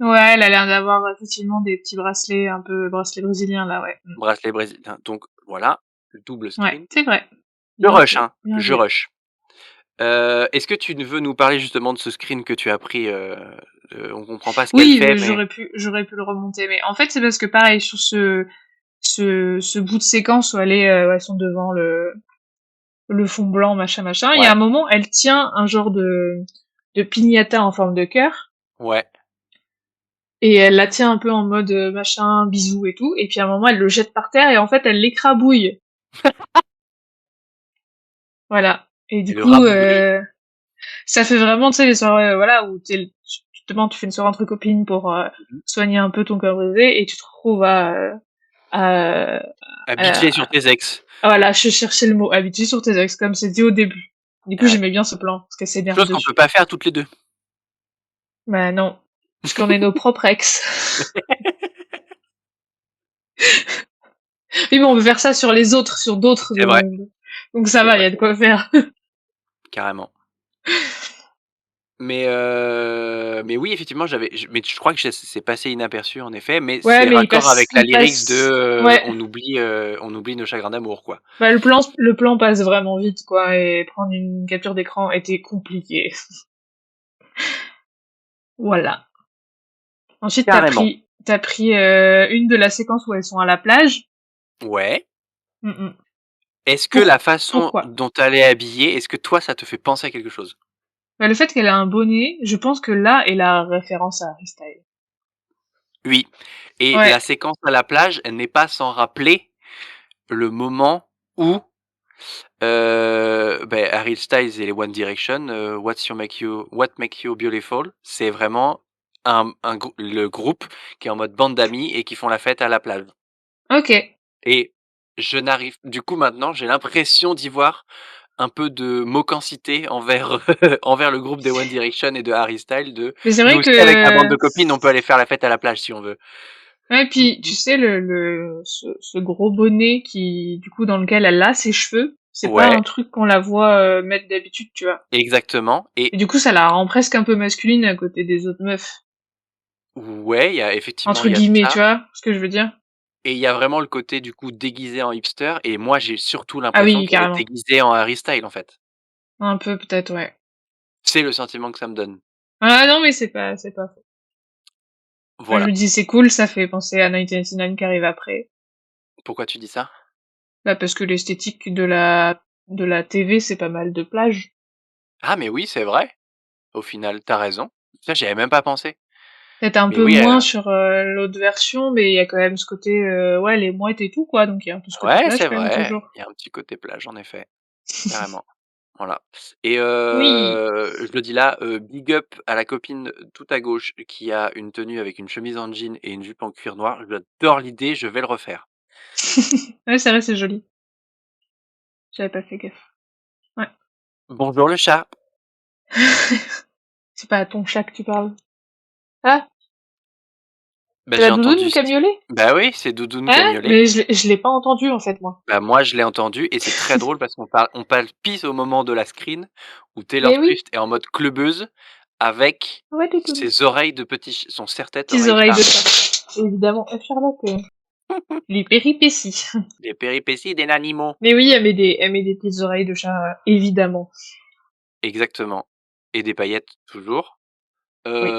S3: Ouais, elle a l'air d'avoir effectivement des petits bracelets, un peu bracelets brésiliens là, ouais.
S2: Bracelet brésilien, donc voilà, le double
S3: Ouais,
S2: screen.
S3: c'est vrai.
S2: Je
S3: Bien
S2: rush,
S3: fait,
S2: hein,
S3: bien
S2: je
S3: vu.
S2: rush. Est-ce que tu ne veux nous parler justement de ce screen que tu as pris, on comprend pas ce qu'elle
S3: Oui,
S2: fait mais
S3: j'aurais pu le remonter, mais en fait, c'est parce que pareil, sur ce bout de séquence où elles sont devant le fond blanc, machin, machin, il y a
S2: ouais,
S3: un moment, elle tient un genre de piñata en forme de cœur,
S2: ouais,
S3: et elle la tient un peu en mode machin, bisou et tout, et puis à un moment, elle le jette par terre, et en fait, elle l'écrabouille. Voilà. Et du
S2: et le
S3: coup,
S2: rabougri.
S3: ça fait vraiment, tu sais, les soirées, voilà, où justement, tu fais une soirée entre copines pour
S2: Mmh.
S3: soigner un peu ton cœur brisé, et tu te retrouves à,
S2: À bitcher sur
S3: à-
S2: tes ex.
S3: voilà, je cherchais le mot, habitué sur tes ex, comme c'est dit au début. Du coup,
S2: Ouais,
S3: j'aimais bien ce plan, parce qu'elle s'énerve
S2: chose qu'on peut
S3: dessus.
S2: pas faire toutes les 2.
S3: Bah non, parce qu'on est nos propres ex. Oui, mais on peut faire ça sur les autres, sur d'autres,
S2: C'est vrai,
S3: donc ça
S2: c'est
S3: va, il y
S2: vrai,
S3: a de quoi faire.
S2: carrément. Mais oui, effectivement, mais je crois que c'est passé inaperçu en effet, mais
S3: Ouais,
S2: c'est
S3: mais
S2: raccord avec la
S3: il
S2: lyrics de,
S3: passe, ouais.
S2: on oublie nos chagrins d'amour, quoi.
S3: Bah, le plan passe vraiment vite, quoi, et prendre une capture d'écran était compliqué. Voilà. Ensuite,
S2: Carrément.
S3: t'as pris une de la séquence où elles sont à la plage.
S2: Ouais.
S3: Mm.
S2: Est-ce que la façon
S3: Pourquoi?
S2: dont elle est habillée, est-ce que toi, ça te fait penser à quelque chose?
S3: Bah, le fait qu'elle a un bonnet, je pense que là est la référence à Harry Styles.
S2: Oui et
S3: Ouais.
S2: la séquence à la plage, elle n'est pas sans rappeler le moment où, Harry Styles et les One Direction, What Make You Beautiful, c'est vraiment le groupe qui est en mode bande d'amis et qui font la fête à la plage
S3: Ok.
S2: et je n'arrive du coup maintenant, j'ai l'impression d'y voir un peu de moquancité envers, envers le groupe des One Direction et de Harry Styles de:
S3: Mais c'est
S2: «Nous
S3: vrai
S2: aussi avec ma bande
S3: que,
S2: de copines, on peut aller faire la fête à la plage si on veut».
S3: ouais, puis, tu sais, ce gros bonnet du coup, dans lequel elle a ses cheveux, c'est pas
S2: Ouais,
S3: un truc qu'on la voit mettre d'habitude, tu vois.
S2: exactement
S3: Et
S2: et
S3: du coup, ça la rend presque un peu masculine à côté des autres meufs.
S2: ouais, il y a effectivement,
S3: Entre
S2: il y a de
S3: guillemets,
S2: ça
S3: tu vois ce que je veux dire?
S2: et il y a vraiment le côté du coup déguisé en hipster et moi j'ai surtout
S3: Ah
S2: l'impression
S3: oui,
S2: qu'elle est
S3: carrément.
S2: déguisée en Harry Styles, en fait.
S3: Un peu peut-être, ouais.
S2: C'est le sentiment que ça me donne.
S3: Ah non, mais c'est pas faux. Moi, je
S2: Voilà.
S3: me dis, c'est cool, ça fait penser à 1989 qui arrive après.
S2: Pourquoi tu dis ça?
S3: Bah, parce que l'esthétique de la TV, c'est pas mal de plage.
S2: Ah mais oui, c'est vrai, au final, tu as raison. Ça, j'y avais même pas pensé.
S3: Peut-être un
S2: Mais
S3: peu
S2: oui,
S3: moins sur l'autre version, mais il y a quand même ce côté, ouais, les mouettes et tout, quoi, donc il y a un peu ce côté
S2: ouais,
S3: plage
S2: c'est
S3: quand même,
S2: vrai,
S3: toujours.
S2: il y a un petit côté plage en effet, carrément. Voilà et
S3: Oui.
S2: je le dis là, big up à la copine tout à gauche qui a une tenue avec une chemise en jean et une jupe en cuir noir. J'adore l'idée, je vais le refaire.
S3: Ouais, c'est vrai, c'est joli. J'avais pas fait gaffe. Ouais.
S2: Bonjour le chat.
S3: C'est pas à ton chat que tu parles. Ah,
S2: Bah,
S3: c'est
S2: j'ai
S3: la
S2: entendu
S3: doudoune
S2: c
S3: qui a miaulé?
S2: bah, oui, c'est Doudoune qui a
S3: Ah,
S2: miaulé.
S3: mais je l'ai pas entendu, en fait, moi.
S2: Bah, moi je l'ai entendu et c'est très drôle parce on parle pile au moment de la screen où Taylor
S3: Mais oui.
S2: Swift est en mode clubbeuse avec
S3: Ouais, doudoune.
S2: ses oreilles de petit ch son serre-tête
S3: Petites
S2: oreilles
S3: oreilles de
S2: chat.
S3: chat. Évidemment. Sherlock, les péripéties.
S2: Les péripéties des animaux.
S3: Mais oui, elle met des petites oreilles de chat, évidemment.
S2: Exactement et des paillettes toujours.
S3: Oui.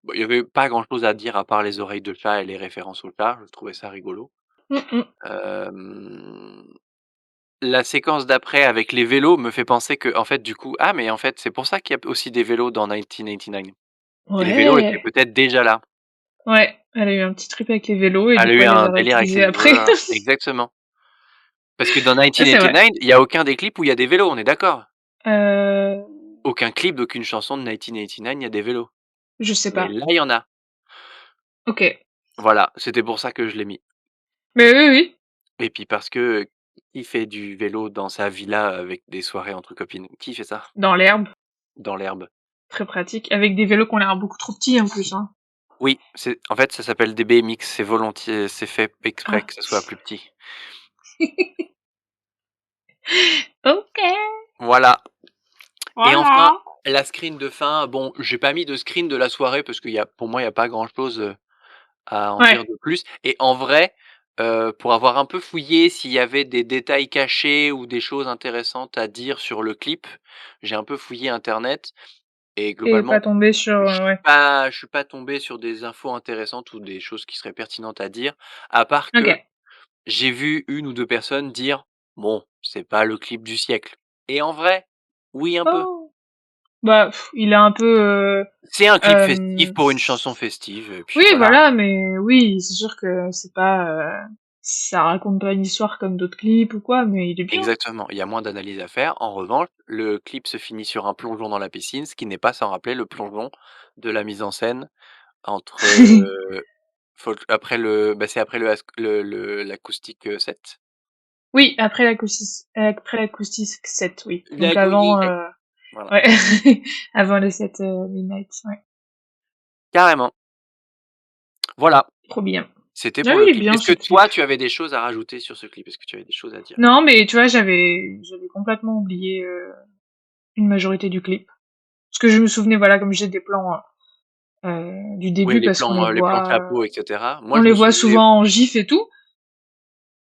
S2: Bah, il y avait pas grand chose à dire à part les oreilles de chat et les références au chat, je trouvais ça rigolo.
S3: Mmh.
S2: Hem, la séquence d'après avec les vélos me fait penser que en fait, du coup mais en fait, c'est pour ça qu'il y a aussi des vélos dans 1989. Et les vélos étaient
S3: Ouais!
S2: peut-être déjà là.
S3: Ouais, elle a eu un petit trip avec les vélos et
S2: Elle
S3: du
S2: a
S3: coup,
S2: eu
S3: elle les
S2: un
S3: a
S2: délire avec
S3: réutilisés
S2: les
S3: après.
S2: voilà, exactement. Parce que dans
S3: Ça, c'est vrai.
S2: 1989, il y a aucun des clips où il y a des vélos, on est d'accord?
S3: Heu,
S2: Aucun clip d'aucune chanson de 1989, il y a des vélos.
S3: je sais
S2: Mais
S3: pas.
S2: là, il y en a.
S3: OK.
S2: Voilà, c'était pour ça que je l'ai mis.
S3: Mais oui, oui,
S2: Et puis parce que, qui fait du vélo dans sa villa avec des soirées entre copines? Qui fait ça?
S3: dans l'herbe,
S2: Dans l'herbe?
S3: très pratique, avec des vélos qui ont l'air beaucoup trop petits en plus, hein.
S2: Oui, c'est en fait, ça s'appelle des BMX, c'est fait exprès
S3: Ah.
S2: que ça soit plus petit.
S3: OK,
S2: Voilà. Et enfin,
S3: voilà.
S2: la screen de fin, bon, j'ai pas mis de screen de la soirée parce qu'il y a pour moi, il y a pas grand chose, à en dire
S3: Ouais.
S2: de plus et en vrai, pour avoir un peu fouillé s'il y avait des détails cachés ou des choses intéressantes à dire sur le clip, j'ai un peu fouillé internet et
S3: Et pas
S2: globalement,
S3: tomber sur, ouais.
S2: je suis pas tombé sur des infos intéressantes ou des choses qui seraient pertinentes à dire, à part que
S3: OK.
S2: j'ai vu une ou 2 personnes dire: «Bon, c'est pas le clip du siècle» et en vrai, oui, un peu.
S3: Oh! Bah, il a un peu,
S2: C'est un clip festif
S3: hem
S2: pour une chanson festive et
S3: oui,
S2: puis voilà.
S3: voilà, mais oui, c'est sûr que c'est pas, ça raconte pas une histoire comme d'autres clips ou quoi, mais il est bien.
S2: Exactement, il y a moins d'analyse à faire. En revanche, le clip se finit sur un plongeon dans la piscine, ce qui n'est pas sans rappeler le plongeon de la mise en scène entre, c'est après le l'acoustique, set.
S3: Oui, après l'acoustique 7, oui. Donc
S2: L'acoustique
S3: avant,
S2: set. Voilà,
S3: ouais, avant les 7, Midnight, ouais.
S2: carrément. Voilà,
S3: Trop bien.
S2: c'était
S3: Ah
S2: pour
S3: oui,
S2: le
S3: il est
S2: clip.
S3: bien
S2: Est-ce que
S3: ce clip.
S2: toi, tu avais des choses à rajouter sur ce clip? Est-ce que tu avais des choses à dire?
S3: Non, mais tu vois, j'avais complètement oublié, une majorité du clip. Parce que je me souvenais, voilà, comme j'ai des plans, du
S2: Oui,
S3: début parce qu'on
S2: les plans chapeaux et cetera. Moi,
S3: on
S2: je
S3: les
S2: me
S3: voit
S2: souvenais
S3: souvent en gif et tout,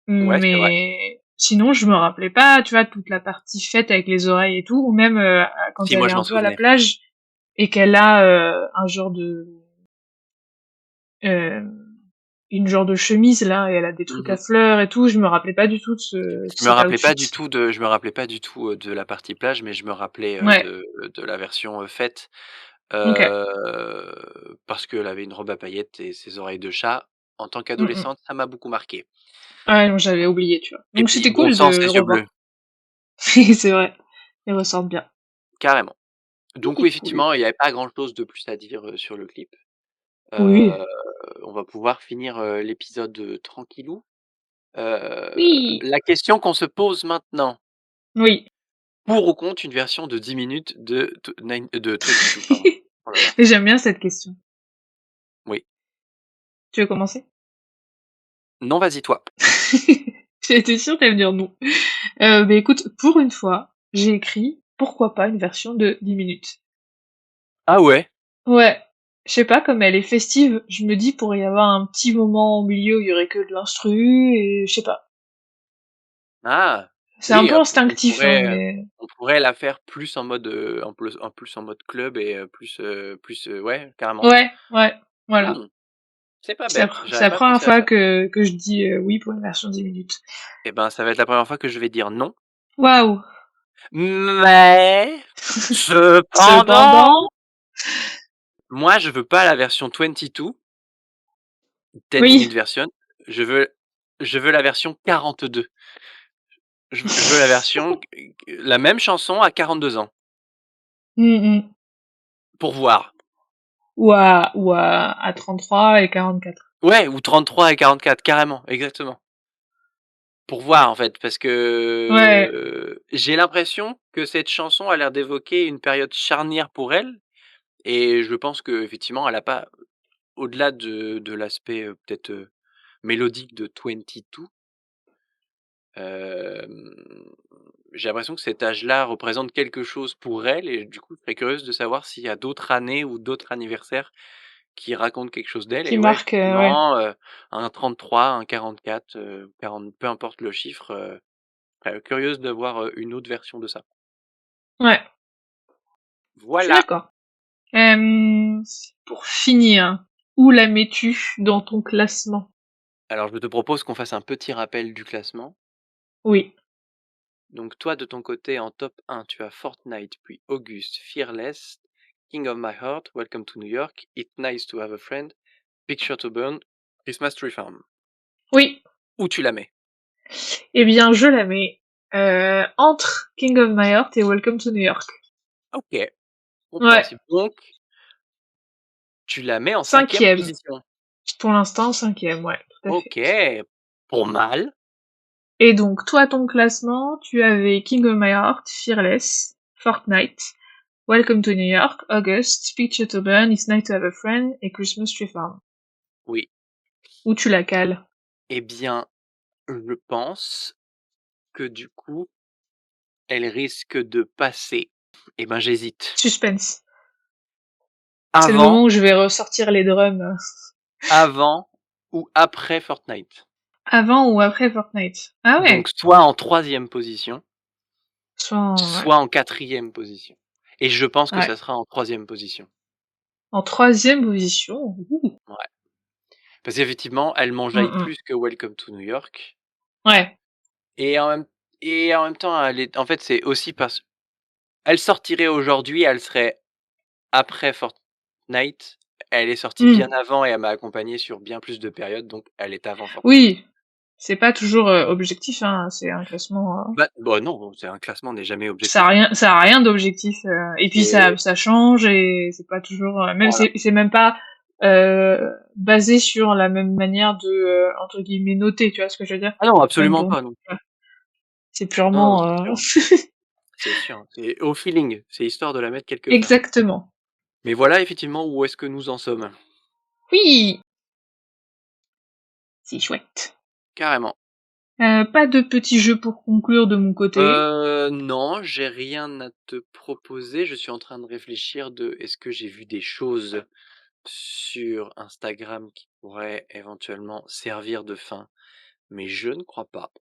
S2: ouais, c'est vrai.
S3: mais sinon je me rappelais pas, tu vois, toute la partie faite avec les oreilles et tout, ou même, quand
S2: Si,
S3: elle
S2: moi,
S3: est
S2: je
S3: un
S2: m'en
S3: peu à la
S2: souvenais.
S3: plage et qu'elle a, un genre de, hem, une genre de chemise là et elle a des trucs à
S2: Mmh.
S3: fleurs et tout, je me rappelais pas du tout de
S2: Je me
S3: cet
S2: rappelais pas
S3: outfit.
S2: du tout de la partie plage, mais je me rappelais,
S3: Ouais,
S2: de la version, faite,
S3: OK.
S2: parce qu'elle avait une robe à paillettes et ses oreilles de chat. En tant
S3: Mmh mh.
S2: qu'adolescente, ça m'a beaucoup marqué
S3: Ouais, non, j'avais oublié, tu vois.
S2: et
S3: Donc
S2: puis
S3: c'était
S2: bon
S3: cool
S2: sang,
S3: de le
S2: ses yeux bleus,
S3: revoir. C'est vrai, ils ressortent bien.
S2: carrément.
S3: Il
S2: Donc oui,
S3: est cool.
S2: effectivement, il y avait pas grand chose de plus à dire, sur le clip.
S3: Oui.
S2: Heu, on va pouvoir finir, l'épisode, tranquillou.
S3: Oui!
S2: La question qu'on se pose maintenant,
S3: Oui.
S2: pour ou contre une version de 10 minutes de 22, pardon. Oh là là,
S3: Mais j'aime bien cette question.
S2: oui.
S3: Tu veux commencer?
S2: Non, vas-y toi.
S3: J'étais sûre que tu me dire non. Beh, écoute, pour une fois, j'ai écrit: «Pourquoi pas une version de 10 minutes?»
S2: Ah ouais?
S3: Ouais, je sais pas, comme elle est festive, je me dis: «Pourrait y avoir un petit moment au milieu où il y aurait que de l'instru» et je sais pas.
S2: Ah!
S3: C'est un
S2: Oui,
S3: peu instinctif, hein, mais
S2: on pourrait la faire plus en mode, en plus en mode club et ouais, carrément.
S3: ouais, ouais, voilà.
S2: Mmh, c'est pas bête,
S3: C'est
S2: j'avais
S3: la
S2: pas
S3: première
S2: pensé à
S3: fois
S2: ça.
S3: que je dis, oui pour une version 10 minutes.
S2: Et ben, ça va être la première fois que je vais dire non.
S3: Waouh!
S2: Mais cependant,
S3: Cependant
S2: moi, je veux pas la version 22, 10
S3: oui.
S2: minute version, je veux la version 42. Je veux la version la même chanson à 42 ans,
S3: Mmh mh.
S2: pour voir.
S3: Ou à 33 et 44.
S2: Ouais, ou 33 et 44 carrément, exactement. Pour voir en fait, parce que,
S3: Ouais,
S2: j'ai l'impression que cette chanson a l'air d'évoquer une période charnière pour elle et je pense qu'effectivement elle a pas au-delà de l'aspect, peut-être, mélodique de 22, hem, j'ai l'impression que cet âge-là représente quelque chose pour elle et du coup, je serais curieuse de savoir s'il y a d'autres années ou d'autres anniversaires qui racontent quelque chose d'elle
S3: qui
S2: et ouais,
S3: marque, ouais.
S2: effectivement, un 33, un 44, 40 peu importe le chiffre, curieuse de voir, une autre version de ça.
S3: Ouais. Je suis
S2: Voilà.
S3: d'accord. Pour finir, où la mets-tu dans ton classement?
S2: Alors je te propose qu'on fasse un petit rappel du classement.
S3: Oui.
S2: Donc toi, de ton côté, en top 1, tu as Fortnite, puis August, Fearless, King of My Heart, Welcome to New York, It's Nice to Have a Friend, Picture to Burn, Christmas Tree Farm.
S3: Oui.
S2: Où tu la mets?
S3: Eh bien, je la mets entre King of My Heart et Welcome to New York.
S2: Ok,
S3: Ouais.
S2: compréhensible. Donc, tu la mets en 5e
S3: 5e.
S2: position.
S3: Pour l'instant, 5e, ouais, tout à fait.
S2: Ok, pour mal.
S3: Et donc, toi, ton classement, tu avais King of My Heart, Fearless, Fortnite, Welcome to New York, August, Picture to Burn, It's Nice to Have a Friend et Christmas Tree Farm.
S2: Oui.
S3: Où tu la cales?
S2: Eh bien, je pense que du coup, elle risque de passer. Eh ben, j'hésite.
S3: Suspense. C'est le
S2: Avant,
S3: moment où je vais ressortir les drums.
S2: avant ou après Fortnite.
S3: Avant ou après Fortnite? Ah
S2: Donc,
S3: ouais.
S2: soit en 3e position,
S3: Ouais.
S2: soit en 4e position. Et je pense que
S3: Ouais.
S2: ça sera en 3e position.
S3: En 3e position. Ouh.
S2: Ouais. Parce qu'effectivement, elle m'enjaille plus que Welcome to New York.
S3: Ouais.
S2: Et en même temps, en fait, c'est aussi parce elle sortirait aujourd'hui, elle serait après Fortnite. Elle est sortie bien avant et elle m'a accompagné sur bien plus de périodes, donc elle est avant Fortnite.
S3: Oui. C'est pas toujours objectif, hein. C'est un classement.
S2: Bah non, c'est un classement n'est jamais
S3: Ça a
S2: objectif.
S3: rien, ça a rien d'objectif. Et puis
S2: C'est
S3: ça change et c'est pas toujours même
S2: voilà.
S3: c'est même pas basé sur la même manière de entre guillemets noter. Tu vois ce que je veux dire?
S2: Ah non,
S3: Même
S2: absolument
S3: pour nous,
S2: pas, non.
S3: ouais. C'est
S2: Non, non,
S3: purement
S2: c'est sûr. C'est sûr. C'est au feeling. C'est histoire de la mettre quelque part.
S3: exactement.
S2: Mais voilà effectivement où est-ce que nous en sommes.
S3: Oui, c'est chouette.
S2: Carrément.
S3: Pas de petits jeux pour conclure de mon côté.
S2: Non, j'ai rien à te proposer. Je suis en train de réfléchir de est-ce que j'ai vu des choses sur Instagram qui pourraient éventuellement servir de fin? Mais je ne crois pas.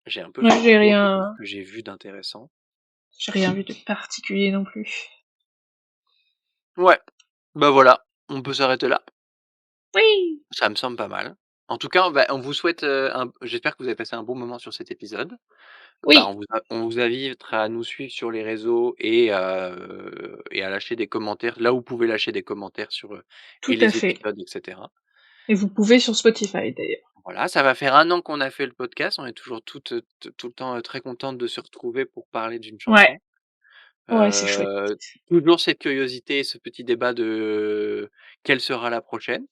S2: J'ai un peu
S3: Moi
S2: fait le tour de tout ce que j'ai vu d'intéressant.
S3: j'ai rien vu de particulier non plus.
S2: Ouais, bah voilà, on peut s'arrêter là.
S3: Oui,
S2: Ça me semble pas mal. En tout cas, bah, on vous souhaite, j'espère que vous avez passé un bon moment sur cet épisode. Bah,
S3: oui,
S2: on vous invite à nous suivre sur les réseaux et à lâcher des commentaires, là où vous pouvez lâcher des commentaires sur, et
S3: tout à
S2: les
S3: fait.
S2: épisodes et cetera.
S3: Et vous pouvez sur Spotify d'ailleurs.
S2: Voilà, ça va faire 1 an qu'on a fait le podcast. On est toujours tout le temps, très contentes de se retrouver pour parler d'une
S3: Ouais,
S2: chanson.
S3: ouais, c'est chouette.
S2: Toujours cette curiosité et ce petit débat de quelle sera la prochaine.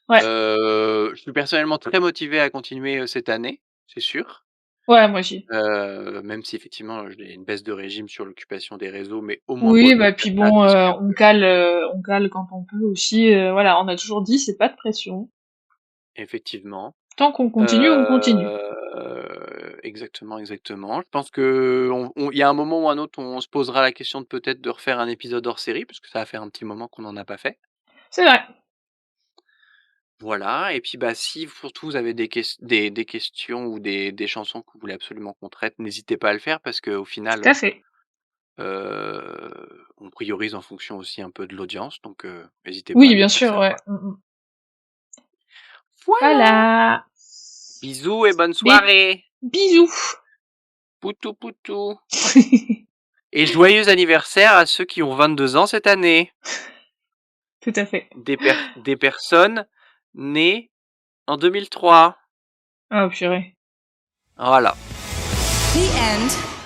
S3: Ouais,
S2: Je suis personnellement très motivé à continuer, cette année, c'est sûr.
S3: ouais, moi aussi.
S2: Même si effectivement, j'ai une baisse de régime sur l'occupation des réseaux, mais au moins pour
S3: Oui,
S2: le
S3: bah
S2: podcast,
S3: puis
S2: ça a
S3: bon,
S2: pu suivre.
S3: on cale quand on peut aussi. Voilà, on a toujours dit, c'est pas de pression.
S2: Effectivement.
S3: Tant qu'on continue, on continue.
S2: Exactement, exactement. Je pense qu'il y a un moment ou un autre, on se posera la question de peut-être de refaire un épisode hors série, parce que ça va faire un petit moment qu'on n'en a pas fait.
S3: C'est vrai,
S2: Voilà, et puis bah si surtout vous avez des questions ou des chansons que vous voulez absolument qu'on traite, n'hésitez pas à le faire parce qu'au
S3: tout à
S2: final,
S3: fait.
S2: on priorise en fonction aussi un peu de l'audience, donc n'hésitez pas à
S3: Oui,
S2: nous le
S3: bien
S2: faire
S3: sûr, ouais.
S2: savoir. Voilà!
S3: Voilà.
S2: Bisous et bonne
S3: Des
S2: soirée!
S3: bisous.
S2: Poutou poutou! Et joyeux anniversaire à ceux qui ont 22 ans cette année!
S3: Tout à fait.
S2: Des personnes nées en 2003.
S3: Oh purée.
S2: Voilà.
S1: The end.